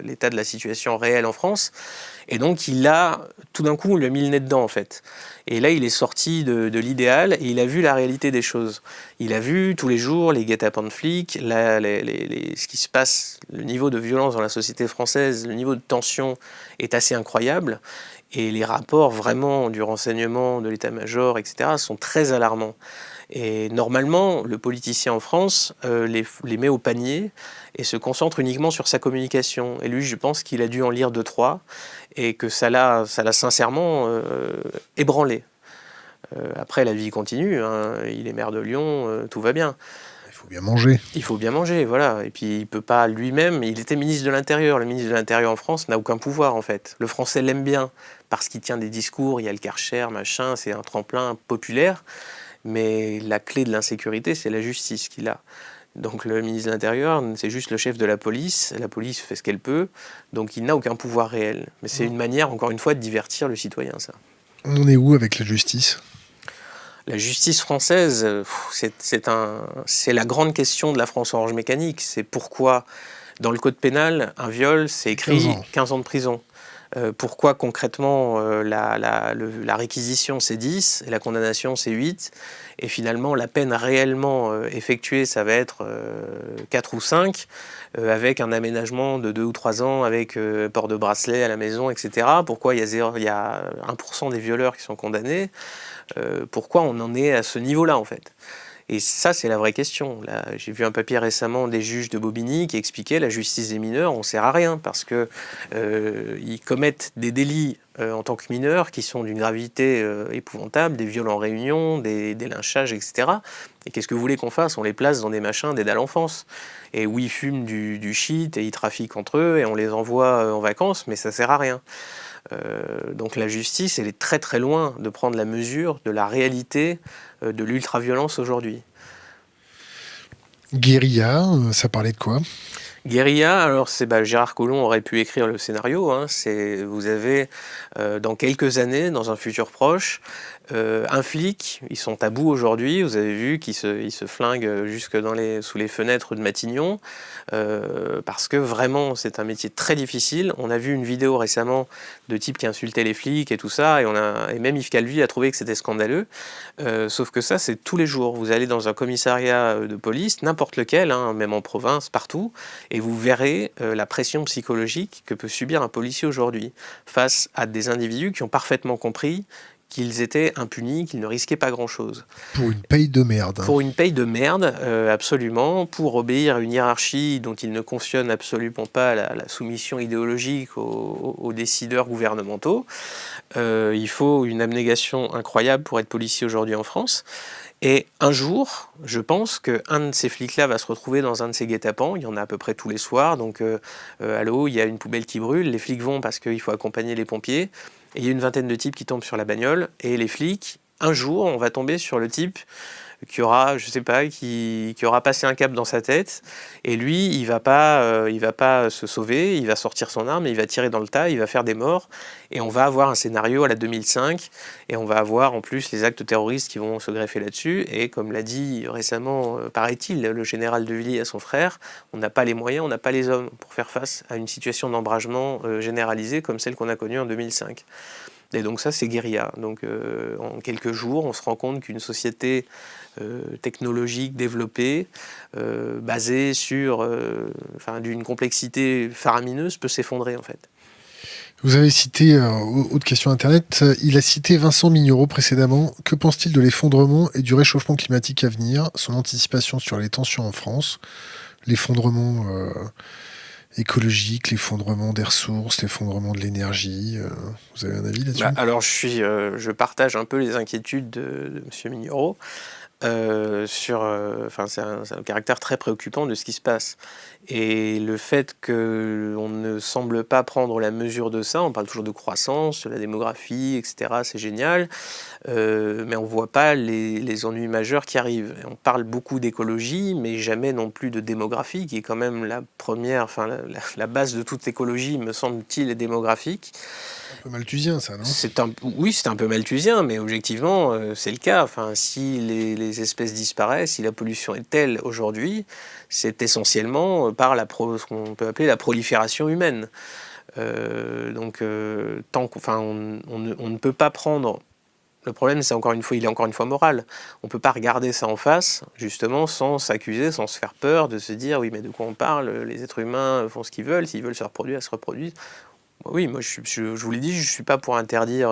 l'état de la situation réelle en France. Et donc, tout d'un coup, on lui a mis le nez dedans, en fait. Et là, il est sorti de l'idéal et il a vu la réalité des choses. Il a vu tous les jours les guet-apens de flics, ce qui se passe, le niveau de violence dans la société française, le niveau de tension est assez incroyable. Et les rapports vraiment du renseignement, de l'état-major, etc., sont très alarmants. Et normalement, le politicien en France les met au panier et se concentre uniquement sur sa communication. Et lui, je pense qu'il a dû en lire 2-3 et que ça l'a sincèrement ébranlé. Après, la vie continue, hein. Il est maire de Lyon, tout va bien. Il faut bien manger. Il faut bien manger, voilà. Et puis, il peut pas lui-même... Il était ministre de l'Intérieur. Le ministre de l'Intérieur en France n'a aucun pouvoir, en fait. Le Français l'aime bien parce qu'il tient des discours, il y a le Karcher, machin, c'est un tremplin populaire. Mais la clé de l'insécurité, c'est la justice qu'il a. Donc le ministre de l'Intérieur, c'est juste le chef de la police fait ce qu'elle peut, donc il n'a aucun pouvoir réel. Mais c'est une manière, encore une fois, de divertir le citoyen, ça. On en est où avec la justice? La justice française, c'est la grande question de la France orange mécanique. C'est pourquoi, dans le code pénal, un viol, c'est écrit 15 ans de prison. Pourquoi concrètement la réquisition c'est 10 et la condamnation c'est 8 et finalement la peine réellement effectuée ça va être 4 ou 5 avec un aménagement de 2 ou 3 ans avec port de bracelet à la maison, etc. Pourquoi il y a 1% des violeurs qui sont condamnés? Pourquoi on en est à ce niveau-là en fait? Et ça, c'est la vraie question. Là, j'ai vu un papier récemment des juges de Bobigny qui expliquaient la justice des mineurs, on ne sert à rien parce que ils commettent des délits en tant que mineurs qui sont d'une gravité épouvantable, des viols en réunion, des lynchages, etc. Et qu'est-ce que vous voulez qu'on fasse? On les place dans des machins d'aide à l'enfance. Et où ils fument du shit et ils trafiquent entre eux et on les envoie en vacances, mais ça sert à rien. Donc la justice, elle est très très loin de prendre la mesure de la réalité de l'ultra-violence aujourd'hui. Guérilla, ça parlait de quoi? Guérilla, alors Gérard Collomb aurait pu écrire le scénario. Vous avez dans quelques années, dans un futur proche, un flic, ils sont à bout aujourd'hui, vous avez vu qu'ils se flinguent jusque sous les fenêtres de Matignon, parce que vraiment c'est un métier très difficile. On a vu une vidéo récemment de types qui insultaient les flics et tout ça, et même Yves Calvi a trouvé que c'était scandaleux. Sauf que ça c'est tous les jours. Vous allez dans un commissariat de police, n'importe lequel, même en province, partout, et vous verrez la pression psychologique que peut subir un policier aujourd'hui face à des individus qui ont parfaitement compris qu'ils étaient impunis, qu'ils ne risquaient pas grand-chose. Pour une paye de merde. Pour une paye de merde, absolument, pour obéir à une hiérarchie dont ils ne cautionnent absolument pas la soumission idéologique aux décideurs gouvernementaux. Il faut une abnégation incroyable pour être policier aujourd'hui en France. Et un jour, je pense qu'un de ces flics-là va se retrouver dans un de ces guet-apens. Il y en a à peu près tous les soirs. Donc, allô, il y a une poubelle qui brûle. Les flics vont parce qu'il faut accompagner les pompiers. Et il y a une vingtaine de types qui tombent sur la bagnole. Et les flics, un jour, on va tomber sur le type qui aura, je sais pas, qui aura passé un cap dans sa tête, et lui, il va pas se sauver, il va sortir son arme, et il va tirer dans le tas, il va faire des morts, et on va avoir un scénario à la 2005, et on va avoir en plus les actes terroristes qui vont se greffer là-dessus, et comme l'a dit récemment, paraît-il, le général de Villiers à son frère, on n'a pas les moyens, on n'a pas les hommes pour faire face à une situation d'embragement généralisée comme celle qu'on a connue en 2005. Et donc ça, c'est guérilla. Donc en quelques jours, on se rend compte qu'une société technologique développée, basée sur d'une complexité faramineuse, peut s'effondrer en fait. Vous avez cité, autre question Internet, il a cité Vincent Mignereau précédemment. Que pense-t-il de l'effondrement et du réchauffement climatique à venir? Son anticipation sur les tensions en France, l'effondrement écologique, l'effondrement des ressources, l'effondrement de l'énergie. Vous avez un avis là-dessus? Alors je partage un peu les inquiétudes de M. Mignereau. C'est un caractère très préoccupant de ce qui se passe. Et le fait qu'on ne semble pas prendre la mesure de ça, on parle toujours de croissance, de la démographie, etc., c'est génial, mais on ne voit pas les ennuis majeurs qui arrivent. Et on parle beaucoup d'écologie, mais jamais non plus de démographie, qui est quand même la première, la base de toute écologie, me semble-t-il, est démographique. Un peu malthusien, ça, non? Oui, c'est un peu malthusien, mais objectivement, c'est le cas. Si les espèces disparaissent, si la pollution est telle aujourd'hui, c'est essentiellement par ce qu'on peut appeler la prolifération humaine. On ne peut pas prendre... Le problème, il est encore une fois moral. On ne peut pas regarder ça en face, justement, sans s'accuser, sans se faire peur, de se dire, oui, mais de quoi on parle? Les êtres humains font ce qu'ils veulent, s'ils veulent se reproduire, ils se reproduisent. Oui, moi je vous l'ai dit, je ne suis pas pour interdire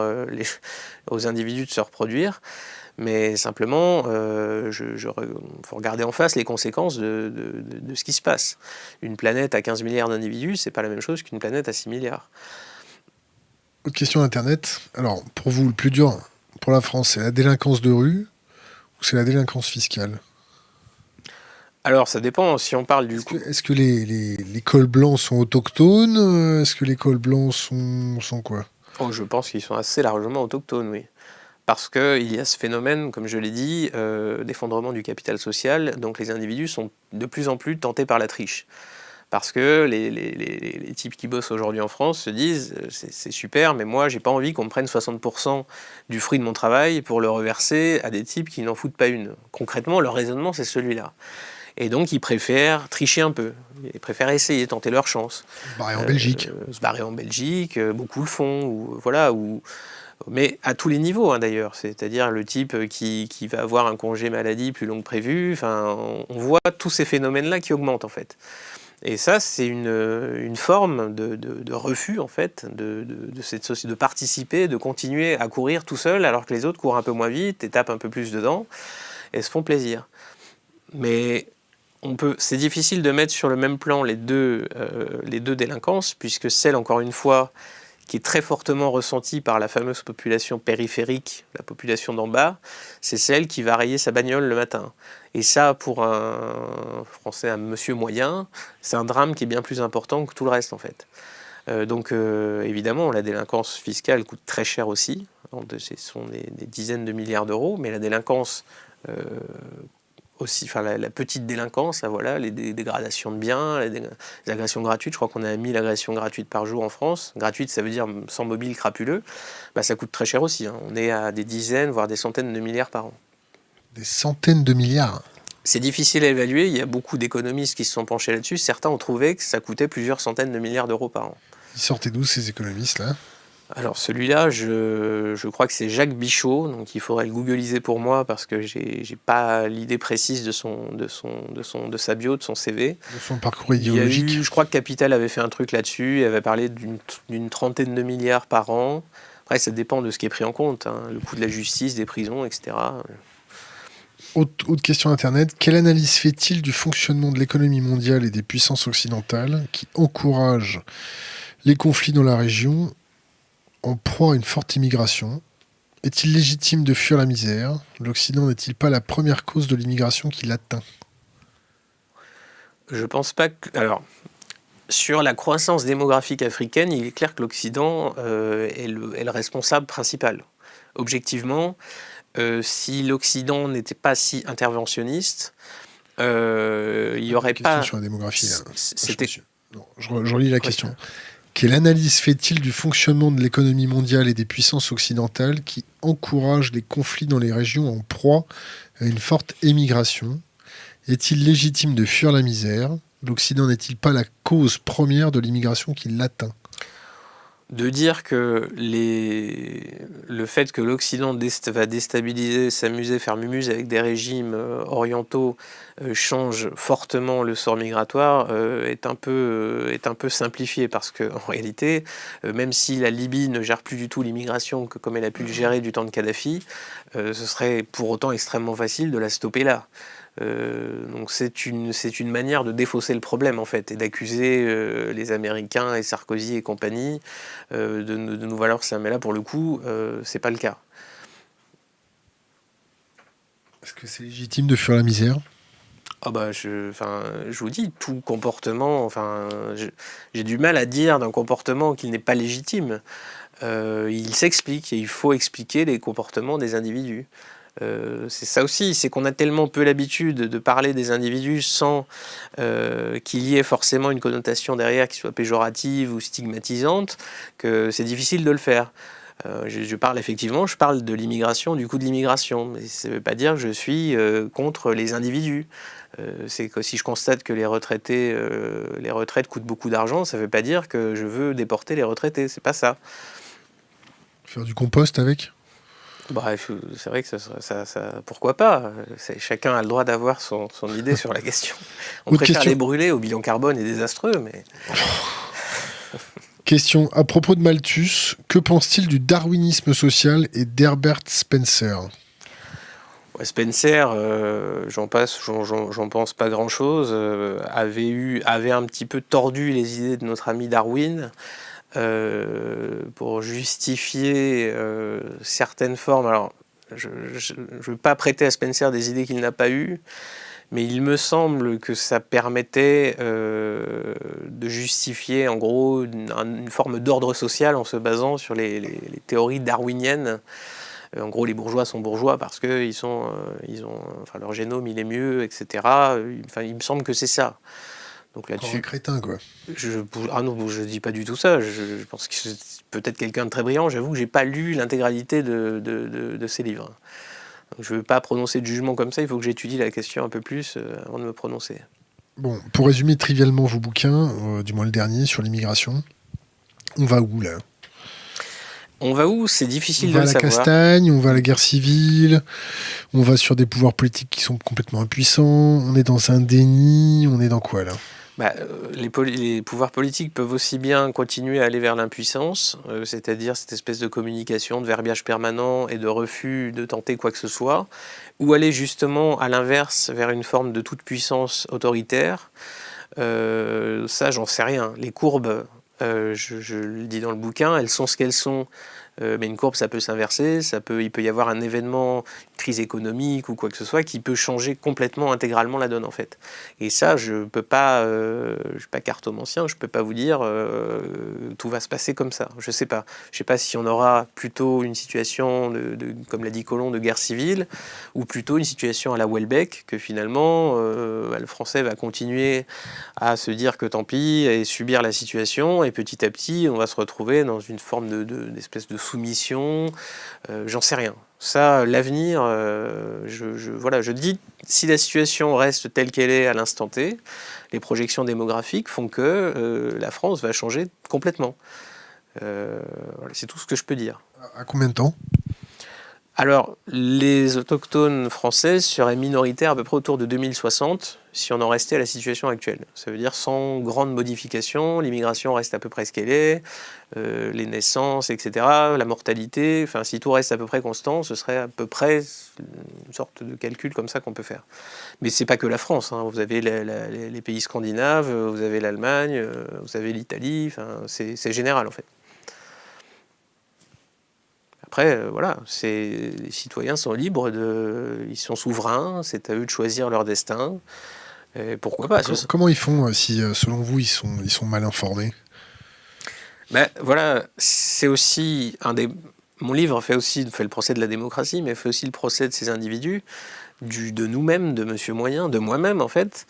aux individus de se reproduire, mais simplement, faut regarder en face les conséquences de ce qui se passe. Une planète à 15 milliards d'individus, c'est pas la même chose qu'une planète à 6 milliards. Autre question Internet. Alors, pour vous, le plus dur pour la France, c'est la délinquance de rue ou c'est la délinquance fiscale? Alors, ça dépend. Si on parle Est-ce que les cols blancs sont autochtones? Est-ce que les cols blancs sont quoi? Oh, je pense qu'ils sont assez largement autochtones, oui. Parce qu'il y a ce phénomène, comme je l'ai dit, d'effondrement du capital social. Donc les individus sont de plus en plus tentés par la triche. Parce que les types qui bossent aujourd'hui en France se disent c'est super, mais moi j'ai pas envie qu'on me prenne 60% du fruit de mon travail pour le reverser à des types qui n'en foutent pas une. Concrètement, leur raisonnement c'est celui-là. Et donc, ils préfèrent tricher un peu. Ils préfèrent essayer, tenter leur chance. Barré en Belgique. Se barrer en Belgique, beaucoup le font. Mais à tous les niveaux, hein, d'ailleurs. C'est-à-dire le type qui va avoir un congé maladie plus long que prévu. Enfin, on voit tous ces phénomènes-là qui augmentent, en fait. Et ça, c'est une forme de refus, en fait, de cette société, de participer, de continuer à courir tout seul, alors que les autres courent un peu moins vite et tapent un peu plus dedans, et se font plaisir. Mais c'est difficile de mettre sur le même plan les deux délinquances, puisque celle, encore une fois, qui est très fortement ressentie par la fameuse population périphérique, la population d'en bas, c'est celle qui va rayer sa bagnole le matin. Et ça, pour un Français, un monsieur moyen, c'est un drame qui est bien plus important que tout le reste, en fait. Donc, évidemment, la délinquance fiscale coûte très cher aussi. Ce sont des dizaines de milliards d'euros, mais la délinquance aussi, enfin la petite délinquance, là, voilà, les dégradations de biens, les agressions gratuites, je crois qu'on est à 1000 agressions gratuites par jour en France. Gratuite, ça veut dire sans mobile crapuleux. Ça coûte très cher aussi, hein. On est à des dizaines, voire des centaines de milliards par an. Des centaines de milliards. C'est difficile à évaluer, il y a beaucoup d'économistes qui se sont penchés là-dessus. Certains ont trouvé que ça coûtait plusieurs centaines de milliards d'euros par an. Ils sortaient d'où ces économistes-là ? Alors celui-là, je crois que c'est Jacques Bichot, donc il faudrait le googliser pour moi parce que j'ai pas l'idée précise de sa bio, de son CV. De son parcours idéologique. Je crois que Capital avait fait un truc là-dessus, il avait parlé d'une trentaine de milliards par an. Après, ça dépend de ce qui est pris en compte, hein, le coût de la justice, des prisons, etc. Autre question Internet. Quelle analyse fait-il du fonctionnement de l'économie mondiale et des puissances occidentales qui encouragent les conflits dans la région en proie à une forte immigration? Est-il légitime de fuir la misère? L'Occident n'est-il pas la première cause de l'immigration qui l'atteint? Je pense pas que... Alors, sur la croissance démographique africaine, il est clair que l'Occident est le responsable principal. Objectivement, si l'Occident n'était pas si interventionniste, il n'y aurait pas... Sur la démographie. C'était... Je relis la question. Quelle analyse fait-il du fonctionnement de l'économie mondiale et des puissances occidentales qui encouragent les conflits dans les régions en proie à une forte émigration? Est-il légitime de fuir la misère? L'Occident n'est-il pas la cause première de l'immigration qui l'atteint? De dire que le fait que l'Occident va déstabiliser, s'amuser, faire mumuse avec des régimes orientaux change fortement le sort migratoire est un peu simplifié parce qu'en réalité, même si la Libye ne gère plus du tout l'immigration comme elle a pu le gérer du temps de Kadhafi, ce serait pour autant extrêmement facile de la stopper là. Donc c'est une manière de défausser le problème en fait et d'accuser les Américains et Sarkozy et compagnie de nous valoir ça. Mais là pour le coup, c'est pas le cas. Est-ce que c'est légitime de fuir la misère? Je vous dis, tout comportement, j'ai du mal à dire d'un comportement qu'il n'est pas légitime. Il s'explique et il faut expliquer les comportements des individus. C'est ça aussi, c'est qu'on a tellement peu l'habitude de parler des individus sans qu'il y ait forcément une connotation derrière qui soit péjorative ou stigmatisante, que c'est difficile de le faire. Je parle de l'immigration, du coût de l'immigration, mais ça ne veut pas dire que je suis contre les individus. C'est que si je constate que les retraites coûtent beaucoup d'argent, ça ne veut pas dire que je veux déporter les retraités, c'est pas ça. Faire du compost avec? C'est vrai que ça pourquoi pas? Chacun a le droit d'avoir son idée sur la question. On préfère les brûler au bilan carbone est désastreux, mais... Question à propos de Malthus, que pense-t-il du darwinisme social et d'Herbert Spencer? Spencer, j'en pense pas grand-chose, avait un petit peu tordu les idées de notre ami Darwin pour justifier certaines formes. Alors, je ne veux pas prêter à Spencer des idées qu'il n'a pas eues, mais il me semble que ça permettait de justifier en gros une forme d'ordre social en se basant sur les théories darwiniennes. En gros, les bourgeois sont bourgeois parce que leur génome il est mieux, etc. Il me semble que c'est ça. Donc là-dessus, un crétin quoi. Je dis pas du tout ça. Je pense que c'est peut-être quelqu'un de très brillant. J'avoue que j'ai pas lu l'intégralité de ses livres. Je ne veux pas prononcer de jugement comme ça, il faut que j'étudie la question un peu plus avant de me prononcer. Bon, pour résumer trivialement vos bouquins, du moins le dernier, sur l'immigration, on va où, là? On va où? C'est difficile On de va à le la savoir. castagne, on va à la guerre civile, on va sur des pouvoirs politiques qui sont complètement impuissants, on est dans un déni, on est dans quoi, là? Les pouvoirs politiques peuvent aussi bien continuer à aller vers l'impuissance, c'est-à-dire cette espèce de communication, de verbiage permanent et de refus de tenter quoi que ce soit, ou aller justement à l'inverse vers une forme de toute-puissance autoritaire. Ça, j'en sais rien. Les courbes, je le dis dans le bouquin, elles sont ce qu'elles sont. Mais une courbe, ça peut s'inverser, il peut y avoir un événement, une crise économique ou quoi que ce soit, qui peut changer complètement, intégralement la donne en fait. Et ça, je suis pas cartomancien, je peux pas vous dire tout va se passer comme ça. Je sais pas. Je sais pas si on aura plutôt une situation comme l'a dit Colomb, de guerre civile, ou plutôt une situation à la Houellebecq, que finalement le Français va continuer à se dire que tant pis et subir la situation, et petit à petit, on va se retrouver dans une forme d'espèce de soumission, j'en sais rien. Ça, l'avenir, je dis, si la situation reste telle qu'elle est à l'instant T, les projections démographiques font que la France va changer complètement. C'est tout ce que je peux dire. À combien de temps? Alors, les autochtones français seraient minoritaires à peu près autour de 2060 si on en restait à la situation actuelle. Ça veut dire sans grande modification, l'immigration reste à peu près ce qu'elle est, les naissances, etc., la mortalité, enfin si tout reste à peu près constant, ce serait à peu près une sorte de calcul comme ça qu'on peut faire. Mais c'est pas que la France, hein. Vous avez les pays scandinaves, vous avez l'Allemagne, vous avez l'Italie, enfin, c'est général en fait. Après, voilà, les citoyens sont libres, ils sont souverains, c'est à eux de choisir leur destin. Et pourquoi pas? Comment ils font si, selon vous, ils sont mal informés? Voilà, c'est aussi Mon livre fait le procès de la démocratie, mais fait aussi le procès de ces individus, de nous-mêmes, de Monsieur Moyen, de moi-même en fait.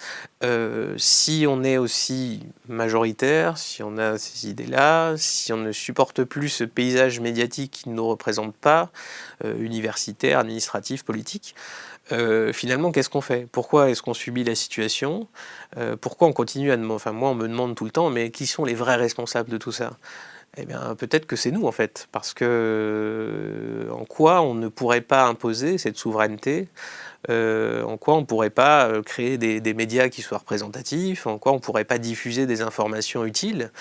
Si on est aussi majoritaire, si on a ces idées-là, si on ne supporte plus ce paysage médiatique qui ne nous représente pas, universitaire, administratif, politique, finalement, qu'est-ce qu'on fait? Pourquoi est-ce qu'on subit la situation? Pourquoi on continue à demander? Enfin, moi, on me demande tout le temps, mais qui sont les vrais responsables de tout ça? Eh bien, peut-être que c'est nous, en fait. Parce que en quoi on ne pourrait pas imposer cette souveraineté? En quoi on ne pourrait pas créer des médias qui soient représentatifs? En quoi on ne pourrait pas diffuser des informations utiles?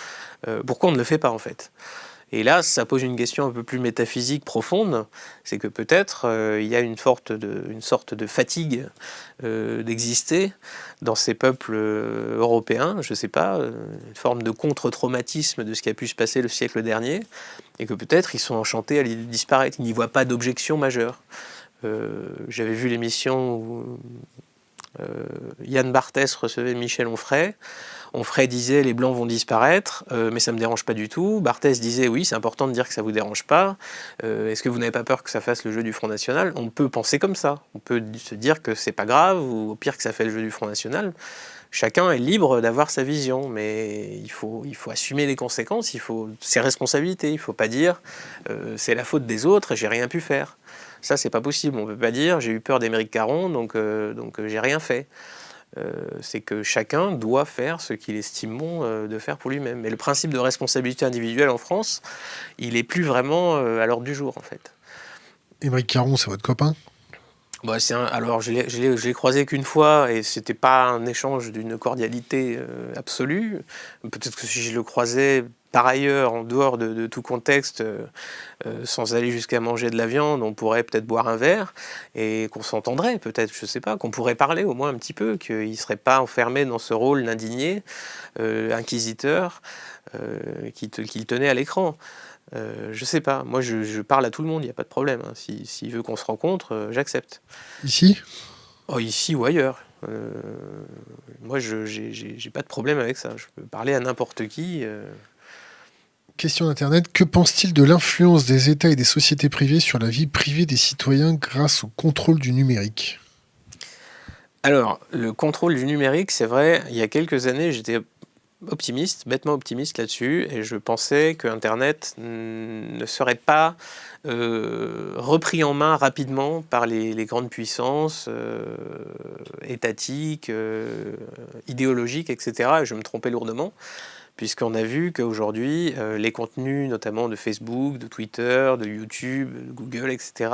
Pourquoi on ne le fait pas, en fait? Et là, ça pose une question un peu plus métaphysique, profonde. C'est que peut-être il y a une sorte de fatigue d'exister dans ces peuples européens, je ne sais pas, une forme de contre-traumatisme de ce qui a pu se passer le siècle dernier, et que peut-être ils sont enchantés à l'idée de disparaître, ils n'y voient pas d'objection majeure. J'avais vu l'émission où Yann Barthès recevait Michel Onfray. Onfray disait les blancs vont disparaître, mais ça ne me dérange pas du tout. Barthès disait oui, c'est important de dire que ça ne vous dérange pas. Est-ce que vous n'avez pas peur que ça fasse le jeu du Front National? On peut penser comme ça. On peut se dire que c'est pas grave, ou au pire que ça fait le jeu du Front National. Chacun est libre d'avoir sa vision, mais il faut assumer les conséquences, ses responsabilités. Il ne faut pas dire c'est la faute des autres et j'ai rien pu faire. Ça, c'est pas possible. On ne peut pas dire j'ai eu peur d'Émeric Caron, donc j'ai rien fait. C'est que chacun doit faire ce qu'il estime bon de faire pour lui-même. Mais le principe de responsabilité individuelle en France, il n'est plus vraiment à l'ordre du jour, en fait. Émeric Caron, c'est votre copain? Alors, je l'ai croisé qu'une fois, et c'était pas un échange d'une cordialité absolue. Peut-être que si je le croisais par ailleurs, en dehors de tout contexte, sans aller jusqu'à manger de la viande, on pourrait peut-être boire un verre, et qu'on s'entendrait peut-être, je sais pas, qu'on pourrait parler au moins un petit peu, qu'il ne serait pas enfermé dans ce rôle d'indigné, inquisiteur, qu'il tenait à l'écran. Je sais pas, moi je parle à tout le monde, il n'y a pas de problème, hein. S'il veut qu'on se rencontre, j'accepte. Ici? Oh, ici ou ailleurs. Moi j'ai pas de problème avec ça, je peux parler à n'importe qui. Question d'Internet. Que pense-t-il de l'influence des États et des sociétés privées sur la vie privée des citoyens grâce au contrôle du numérique? Alors, le contrôle du numérique, c'est vrai, il y a quelques années, j'étais optimiste, bêtement optimiste là-dessus, et je pensais que Internet ne serait pas repris en main rapidement par les grandes puissances étatiques, idéologiques, etc. Et je me trompais lourdement, puisqu'on a vu qu'aujourd'hui, les contenus, notamment de Facebook, de Twitter, de YouTube, de Google, etc.,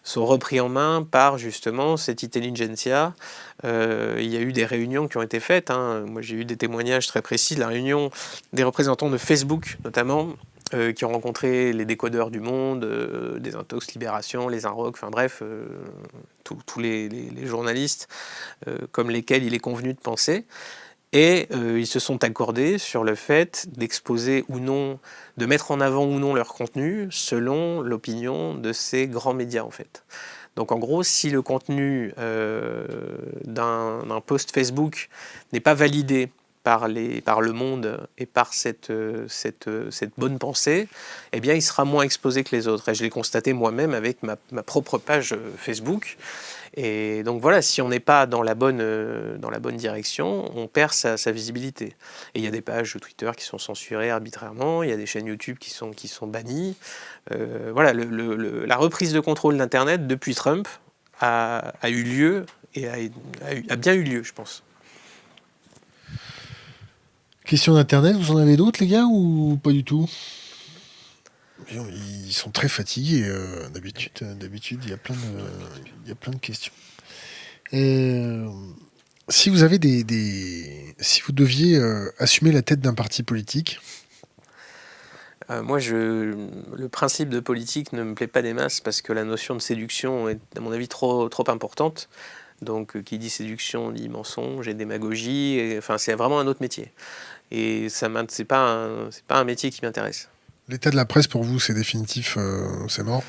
sont repris en main par justement cette intelligentsia. Il y a eu des réunions qui ont été faites, hein. Moi, j'ai eu des témoignages très précis de la réunion des représentants de Facebook, notamment, qui ont rencontré les décodeurs du monde, des Intox Libération, les Inrock, enfin bref, tous les journalistes comme lesquels il est convenu de penser. Et ils se sont accordés sur le fait d'exposer ou non, de mettre en avant ou non leur contenu selon l'opinion de ces grands médias, en fait. Donc en gros, si le contenu d'un post Facebook n'est pas validé par le monde et par cette bonne pensée, eh bien il sera moins exposé que les autres. Et je l'ai constaté moi-même avec ma propre page Facebook. Et donc voilà, si on n'est pas dans la bonne direction, on perd sa visibilité. Et il y a des pages Twitter qui sont censurées arbitrairement, il y a des chaînes YouTube qui sont bannies. Voilà, la reprise de contrôle d'Internet depuis Trump a eu lieu et a bien eu lieu, je pense. Question d'Internet, vous en avez d'autres, les gars, ou pas du tout? Ils sont très fatigués, d'habitude, il y a plein de questions. Si vous avez si vous deviez assumer la tête d'un parti politique, moi, le principe de politique ne me plaît pas des masses parce que la notion de séduction est, à mon avis, trop importante. Donc, qui dit séduction dit mensonge et démagogie. Enfin, c'est vraiment un autre métier. Et c'est pas un métier qui m'intéresse. l'état de la presse pour vous, c'est définitif, c'est mort?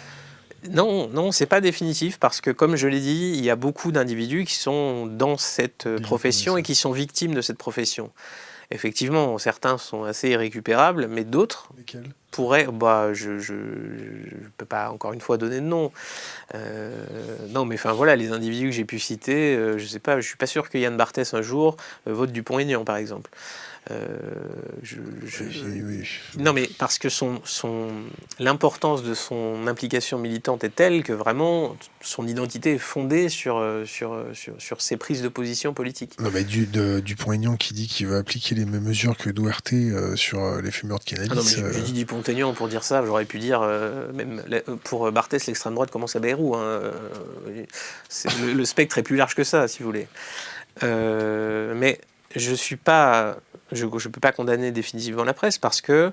Non, c'est pas définitif parce que, comme je l'ai dit, il y a beaucoup d'individus qui sont dans cette profession et qui sont victimes de cette profession. Effectivement, certains sont assez irrécupérables, mais d'autres Lesquels? pourraient... je peux pas, encore une fois, donner de nom. Non, mais enfin, voilà, les individus que j'ai pu citer, je sais pas, je suis pas sûr que Yann Barthès, un jour, vote Dupont-Aignan, par exemple. Oui. Non, mais parce que l'importance de son implication militante est telle que vraiment son identité est fondée sur ses prises de position politiques. Non, mais Dupont-Aignan qui dit qu'il va appliquer les mêmes mesures que Duarte sur les fumeurs de cannabis. Ah non, mais j'ai dit Dupont-Aignan pour dire ça, j'aurais pu dire, même pour Barthès, l'extrême droite commence à Bayrou. Hein, le spectre est plus large que ça, si vous voulez. Mais je peux pas condamner définitivement la presse parce que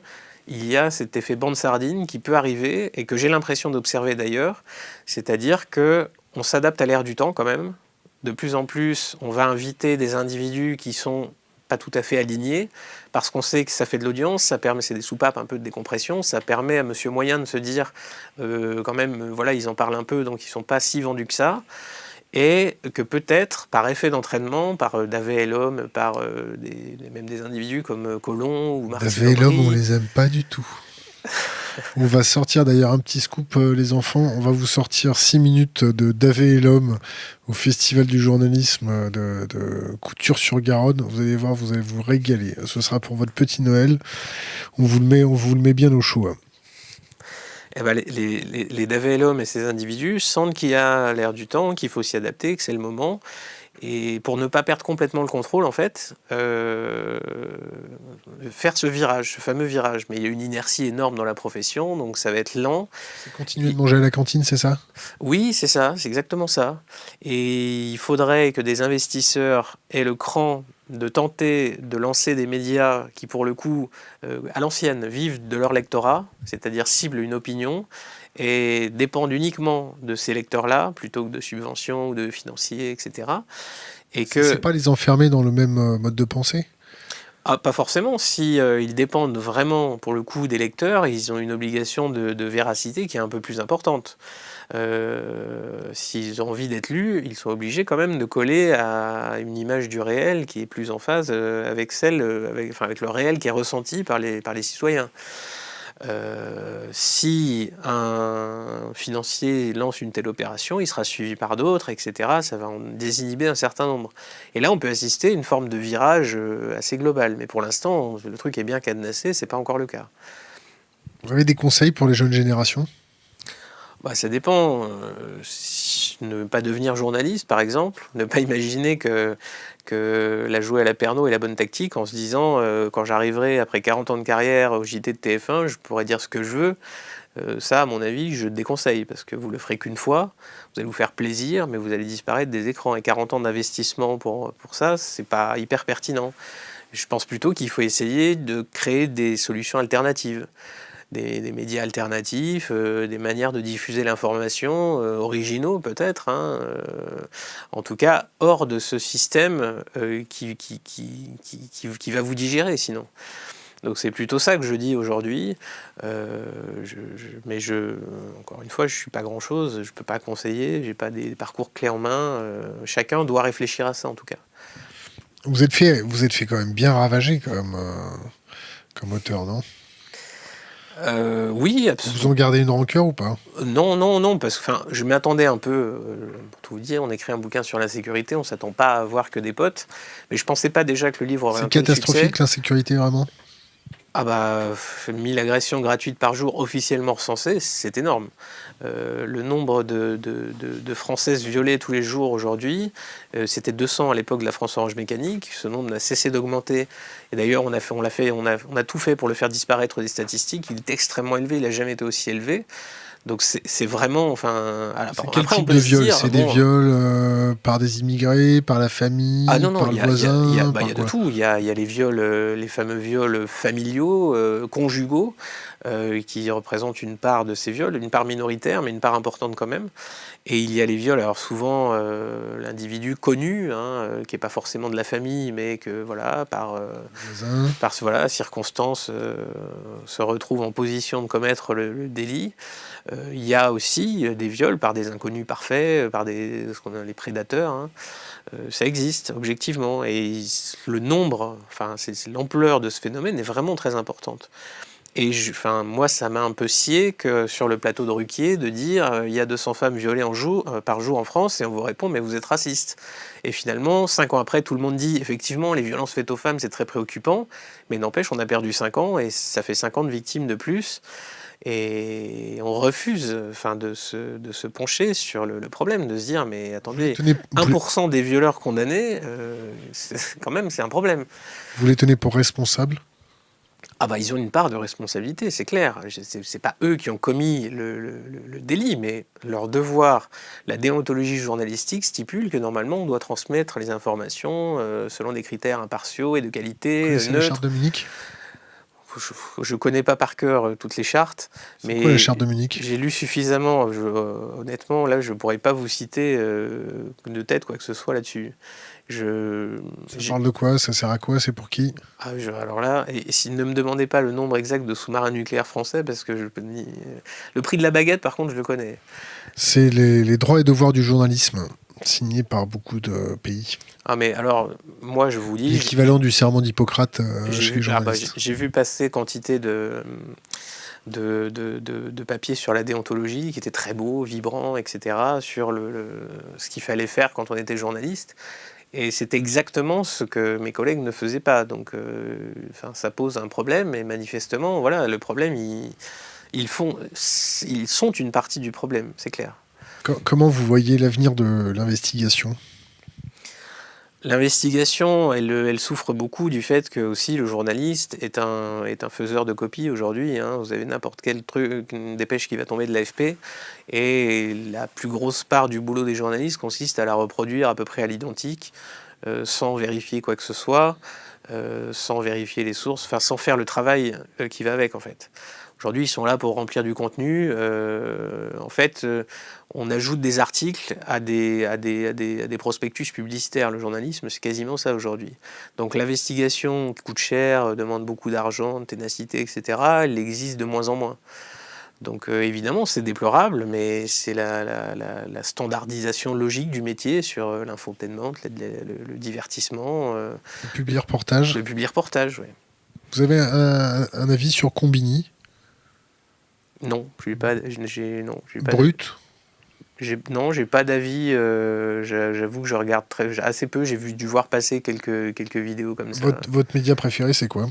il y a cet effet bande sardine qui peut arriver et que j'ai l'impression d'observer d'ailleurs, c'est-à-dire que on s'adapte à l'ère du temps quand même. De plus en plus, on va inviter des individus qui sont pas tout à fait alignés parce qu'on sait que ça fait de l'audience, c'est des soupapes un peu de décompression, ça permet à Monsieur Moyen de se dire quand même, voilà, ils en parlent un peu, donc ils sont pas si vendus que ça. Et que peut-être, par effet d'entraînement, par Davet et l'homme, par même des individus comme Colomb ou Martine Davet et l'homme, on Aubry. les aime pas du tout. On va sortir d'ailleurs un petit scoop, les enfants. On va vous sortir 6 minutes de Davet et l'homme au Festival du journalisme de Couture-sur-Garonne. Vous allez voir, vous allez vous régaler. Ce sera pour votre petit Noël. On vous le met bien au chaud. Hein. Eh ben, les Davet et l'homme et ces individus sentent qu'il y a l'air du temps, qu'il faut s'y adapter, que c'est le moment. Et pour ne pas perdre complètement le contrôle, en fait, faire ce fameux virage. Mais il y a une inertie énorme dans la profession, donc ça va être lent. C'est continuer de manger à la cantine, c'est ça? Oui, c'est ça, c'est exactement ça. Et il faudrait que des investisseurs aient le cran de tenter de lancer des médias qui, pour le coup, à l'ancienne, vivent de leur lectorat, c'est-à-dire ciblent une opinion, et dépendent uniquement de ces lecteurs-là, plutôt que de subventions ou de financiers, etc. Et C'est pas les enfermer dans le même mode de pensée? Pas forcément. Si ils dépendent vraiment, pour le coup, des lecteurs, ils ont une obligation de véracité qui est un peu plus importante. S'ils ont envie d'être lus, ils sont obligés quand même de coller à une image du réel qui est plus en phase avec avec le réel qui est ressenti par les citoyens. Si un financier lance une telle opération, il sera suivi par d'autres, etc. Ça va en désinhiber un certain nombre. Et là, on peut assister à une forme de virage assez global. Mais pour l'instant, le truc est bien cadenassé, c'est pas encore le cas. Vous avez des conseils pour les jeunes générations? Ça dépend. Ne pas devenir journaliste, par exemple. Ne pas imaginer que la jouer à la Pernod est la bonne tactique en se disant quand j'arriverai après 40 ans de carrière au JT de TF1, je pourrai dire ce que je veux. Ça, à mon avis, je déconseille parce que vous le ferez qu'une fois. Vous allez vous faire plaisir, mais vous allez disparaître des écrans. Et 40 ans d'investissement pour ça, c'est pas hyper pertinent. Je pense plutôt qu'il faut essayer de créer des solutions alternatives. Des médias alternatifs, des manières de diffuser l'information, originaux peut-être, hein, en tout cas hors de ce système qui va vous digérer sinon. Donc c'est plutôt ça que je dis aujourd'hui, mais encore une fois, je ne suis pas grand-chose, je ne peux pas conseiller, je n'ai pas des parcours clés en main, chacun doit réfléchir à ça en tout cas. Vous êtes fait quand même bien ravager comme auteur, non? Oui, absolument. Vous en gardez une rancœur ou pas? Non, parce que je m'y attendais un peu, pour tout vous dire, on écrit un bouquin sur l'insécurité, on ne s'attend pas à voir que des potes, mais je ne pensais pas déjà que le livre aurait un tel succès. C'est catastrophique l'insécurité, vraiment? 1000 agressions gratuites par jour officiellement recensées, c'est énorme. Le nombre de Françaises violées tous les jours aujourd'hui, c'était 200 à l'époque de la France Orange Mécanique. Ce nombre n'a cessé d'augmenter. Et d'ailleurs, on a tout fait pour le faire disparaître des statistiques. Il est extrêmement élevé, il n'a jamais été aussi élevé. Donc c'est vraiment, c'est quel type de viol? C'est des viols par des immigrés, par la famille, par le voisin? Il y a de tout. Il y a les viols, les fameux viols familiaux, conjugaux, qui représentent une part de ces viols, une part minoritaire, mais une part importante quand même. Et il y a les viols, alors souvent l'individu connu, qui n'est pas forcément de la famille, mais que voilà, par circonstance se retrouve en position de commettre le délit. Il y a aussi des viols par des inconnus parfaits, par ce qu'on appelle les prédateurs. Ça existe objectivement, et le nombre, c'est l'ampleur de ce phénomène est vraiment très importante. Et moi, ça m'a un peu scié que sur le plateau de Ruquier de dire il y a 200 femmes violées par jour en France, et on vous répond mais vous êtes raciste. Et finalement, 5 ans après, tout le monde dit effectivement les violences faites aux femmes c'est très préoccupant, mais n'empêche on a perdu 5 ans et ça fait 5 ans de victimes de plus. Et on refuse de se pencher sur le problème, de se dire mais attendez, 1% des violeurs condamnés, quand même c'est un problème. Vous les tenez pour responsables? Ils ont une part de responsabilité, c'est clair. C'est pas eux qui ont commis le délit, mais leur devoir, la déontologie journalistique stipule que normalement on doit transmettre les informations selon des critères impartiaux et de qualité neutre. C'est la charte de Munich? Je connais pas par cœur toutes les chartes, mais quoi la charte de Munich? J'ai lu suffisamment. Honnêtement, là, je pourrais pas vous citer de tête quoi que ce soit là-dessus. Ça parle de quoi? Ça sert à quoi? C'est pour qui? Alors là, et ne me demandez pas le nombre exact de sous-marins nucléaires français, parce que le prix de la baguette, par contre, je le connais. C'est les droits et devoirs du journalisme, signé par beaucoup de pays. Mais alors, moi, je vous dis... L'équivalent du serment d'Hippocrate chez les journalistes. J'ai vu passer quantité de papiers sur la déontologie, qui étaient très beaux, vibrants, etc., sur ce qu'il fallait faire quand on était journaliste. Et c'est exactement ce que mes collègues ne faisaient pas. Donc, ça pose un problème. Et manifestement, voilà, le problème, ils sont une partie du problème, c'est clair. Comment vous voyez l'avenir de l'investigation ? L'investigation, elle souffre beaucoup du fait que aussi le journaliste est un faiseur de copies aujourd'hui. Vous avez n'importe quel truc, une dépêche qui va tomber de l'AFP, et la plus grosse part du boulot des journalistes consiste à la reproduire à peu près à l'identique, sans vérifier quoi que ce soit, sans vérifier les sources, sans faire le travail qui va avec en fait. Aujourd'hui, ils sont là pour remplir du contenu. On ajoute des articles à des prospectus publicitaires. Le journalisme, c'est quasiment ça aujourd'hui. Donc l'investigation coûte cher, demande beaucoup d'argent, de ténacité, etc. Elle existe de moins en moins. Donc évidemment, c'est déplorable, mais c'est la standardisation logique du métier sur l'infotainment, le divertissement. Le publi-reportage. Le publi-reportage, oui. Vous avez un avis sur Combini ? Non, j'ai pas, non, j'ai pas. Brut? Non, j'ai pas d'avis. J'avoue que je regarde assez peu. J'ai dû voir passer quelques vidéos comme ça. Votre média préféré, c'est quoi?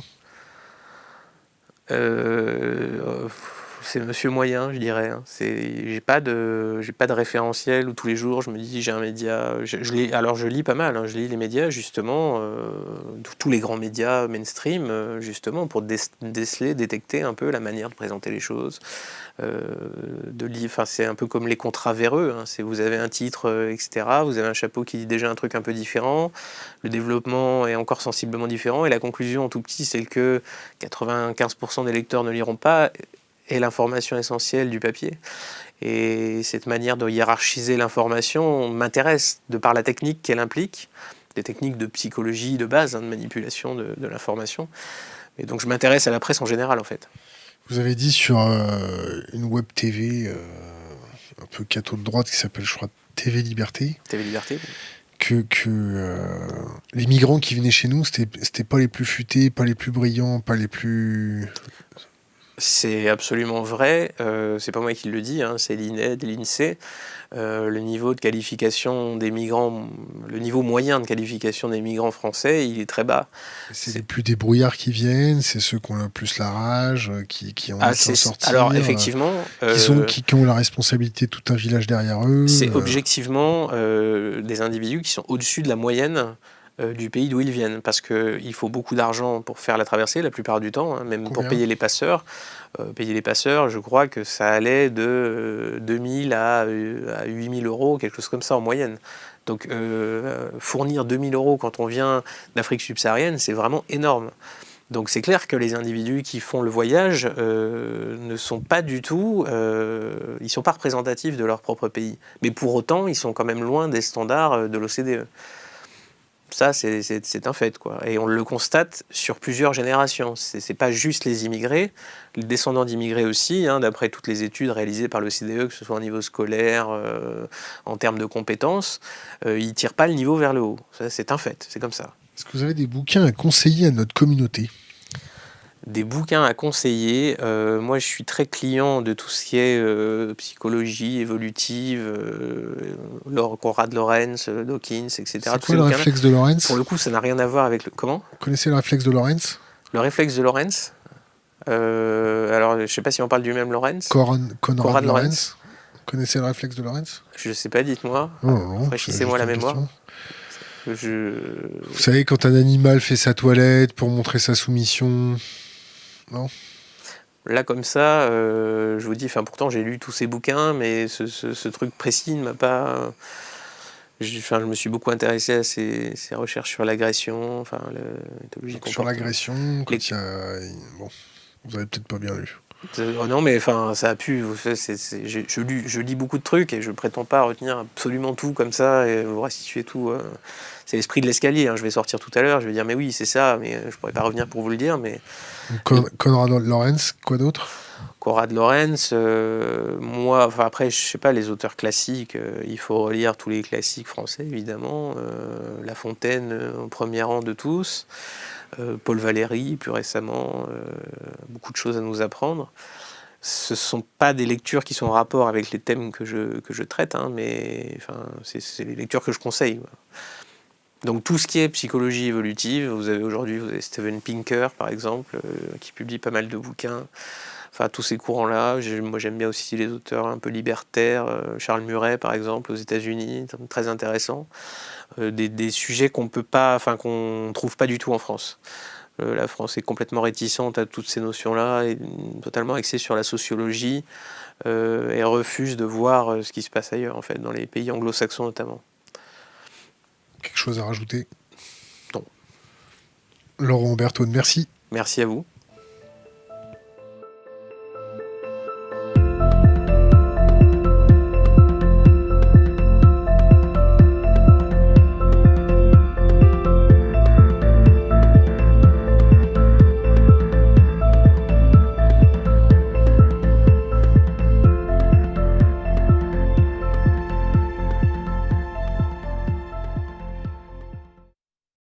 C'est Monsieur Moyen, je dirais. Hein. J'ai pas de référentiel où tous les jours je me dis j'ai un média. Alors je lis pas mal. Hein. Je lis les médias justement, tous les grands médias mainstream justement pour déceler, détecter un peu la manière de présenter les choses. Enfin, c'est un peu comme les contrats véreux. Hein. Vous avez un titre, etc. Vous avez un chapeau qui dit déjà un truc un peu différent. Le développement est encore sensiblement différent. Et la conclusion en tout petit, c'est que 95% des lecteurs ne liront pas. Et l'information essentielle du papier. Et cette manière de hiérarchiser l'information m'intéresse de par la technique qu'elle implique, des techniques de psychologie de base, hein, de manipulation de l'information. Et donc je m'intéresse à la presse en général en fait. Vous avez dit sur une web TV un peu catho de droite qui s'appelle, je crois, TV Liberté. TV Liberté. Que les migrants qui venaient chez nous, c'était pas les plus futés, pas les plus brillants, pas les plus... C'est absolument vrai, c'est pas moi qui le dis, hein, c'est l'INED, l'INSEE. Le niveau de qualification des migrants, le niveau moyen de qualification des migrants français, il est très bas. C'est les plus débrouillards qui viennent, c'est ceux qui ont le plus la rage, qui ont envie de s'en sortir. Alors effectivement... qui ont la responsabilité de tout un village derrière eux. C'est objectivement des individus qui sont au-dessus de la moyenne du pays d'où ils viennent, parce qu'il faut beaucoup d'argent pour faire la traversée, la plupart du temps, hein, même pour payer les passeurs. Payer les passeurs, je crois que ça allait de 2000 à 8000 euros, quelque chose comme ça en moyenne. Donc fournir 2000 euros quand on vient d'Afrique subsaharienne, c'est vraiment énorme. Donc c'est clair que les individus qui font le voyage ne sont pas du tout, ils sont pas représentatifs de leur propre pays. Mais pour autant, ils sont quand même loin des standards de l'OCDE. Ça, c'est un fait, quoi. Et on le constate sur plusieurs générations. C'est pas juste les immigrés, les descendants d'immigrés aussi, hein, d'après toutes les études réalisées par l'OCDE, que ce soit au niveau scolaire, en termes de compétences, ils tirent pas le niveau vers le haut. Ça, c'est un fait, c'est comme ça. Est-ce que vous avez des bouquins à conseiller à notre communauté ? Des bouquins à conseiller. Moi, je suis très client de tout ce qui est psychologie évolutive, Konrad Lorenz, Dawkins, etc. C'est quoi le réflexe de Lorenz ? Pour le coup, ça n'a rien à voir avec le... Comment ? Vous connaissez le réflexe de Lorenz ? Le réflexe de Lorenz alors, je ne sais pas si on parle du même Lorenz. Konrad Lorenz. Vous connaissez le réflexe de Lorenz ? Je ne sais pas, dites-moi. Rafraîchissez-moi la mémoire. Vous savez, quand un animal fait sa toilette pour montrer sa soumission... Non. Là, comme ça, je vous dis, pourtant j'ai lu tous ces bouquins, mais ce truc précis ne m'a pas... je me suis beaucoup intéressé à ces recherches sur l'agression, l'éthologie comportementale. Sur l'agression, bon, vous avez peut-être pas bien lu. Non, mais ça a pu... Je lis beaucoup de trucs et je prétends pas retenir absolument tout comme ça et vous restituer tout... C'est l'esprit de l'escalier, hein. Je vais sortir tout à l'heure, je vais dire mais oui c'est ça, mais je pourrais pas revenir pour vous le dire. Mais Konrad Lorenz, quoi d'autre ? Konrad Lorenz, moi, après je sais pas, les auteurs classiques, il faut relire tous les classiques français évidemment, La Fontaine au premier rang de tous, Paul Valéry plus récemment, beaucoup de choses à nous apprendre. Ce ne sont pas des lectures qui sont en rapport avec les thèmes que je traite, hein, mais c'est les lectures que je conseille. Voilà. Donc tout ce qui est psychologie évolutive, vous avez Steven Pinker par exemple, qui publie pas mal de bouquins. Tous ces courants-là. Moi j'aime bien aussi les auteurs un peu libertaires, Charles Murray par exemple aux États-Unis, très intéressant. Des sujets qu'on trouve pas du tout en France. La France est complètement réticente à toutes ces notions-là, et totalement axée sur la sociologie, et refuse de voir ce qui se passe ailleurs, en fait, dans les pays anglo-saxons notamment. Quelque chose à rajouter ? Non. Laurent Bertone, merci. Merci à vous.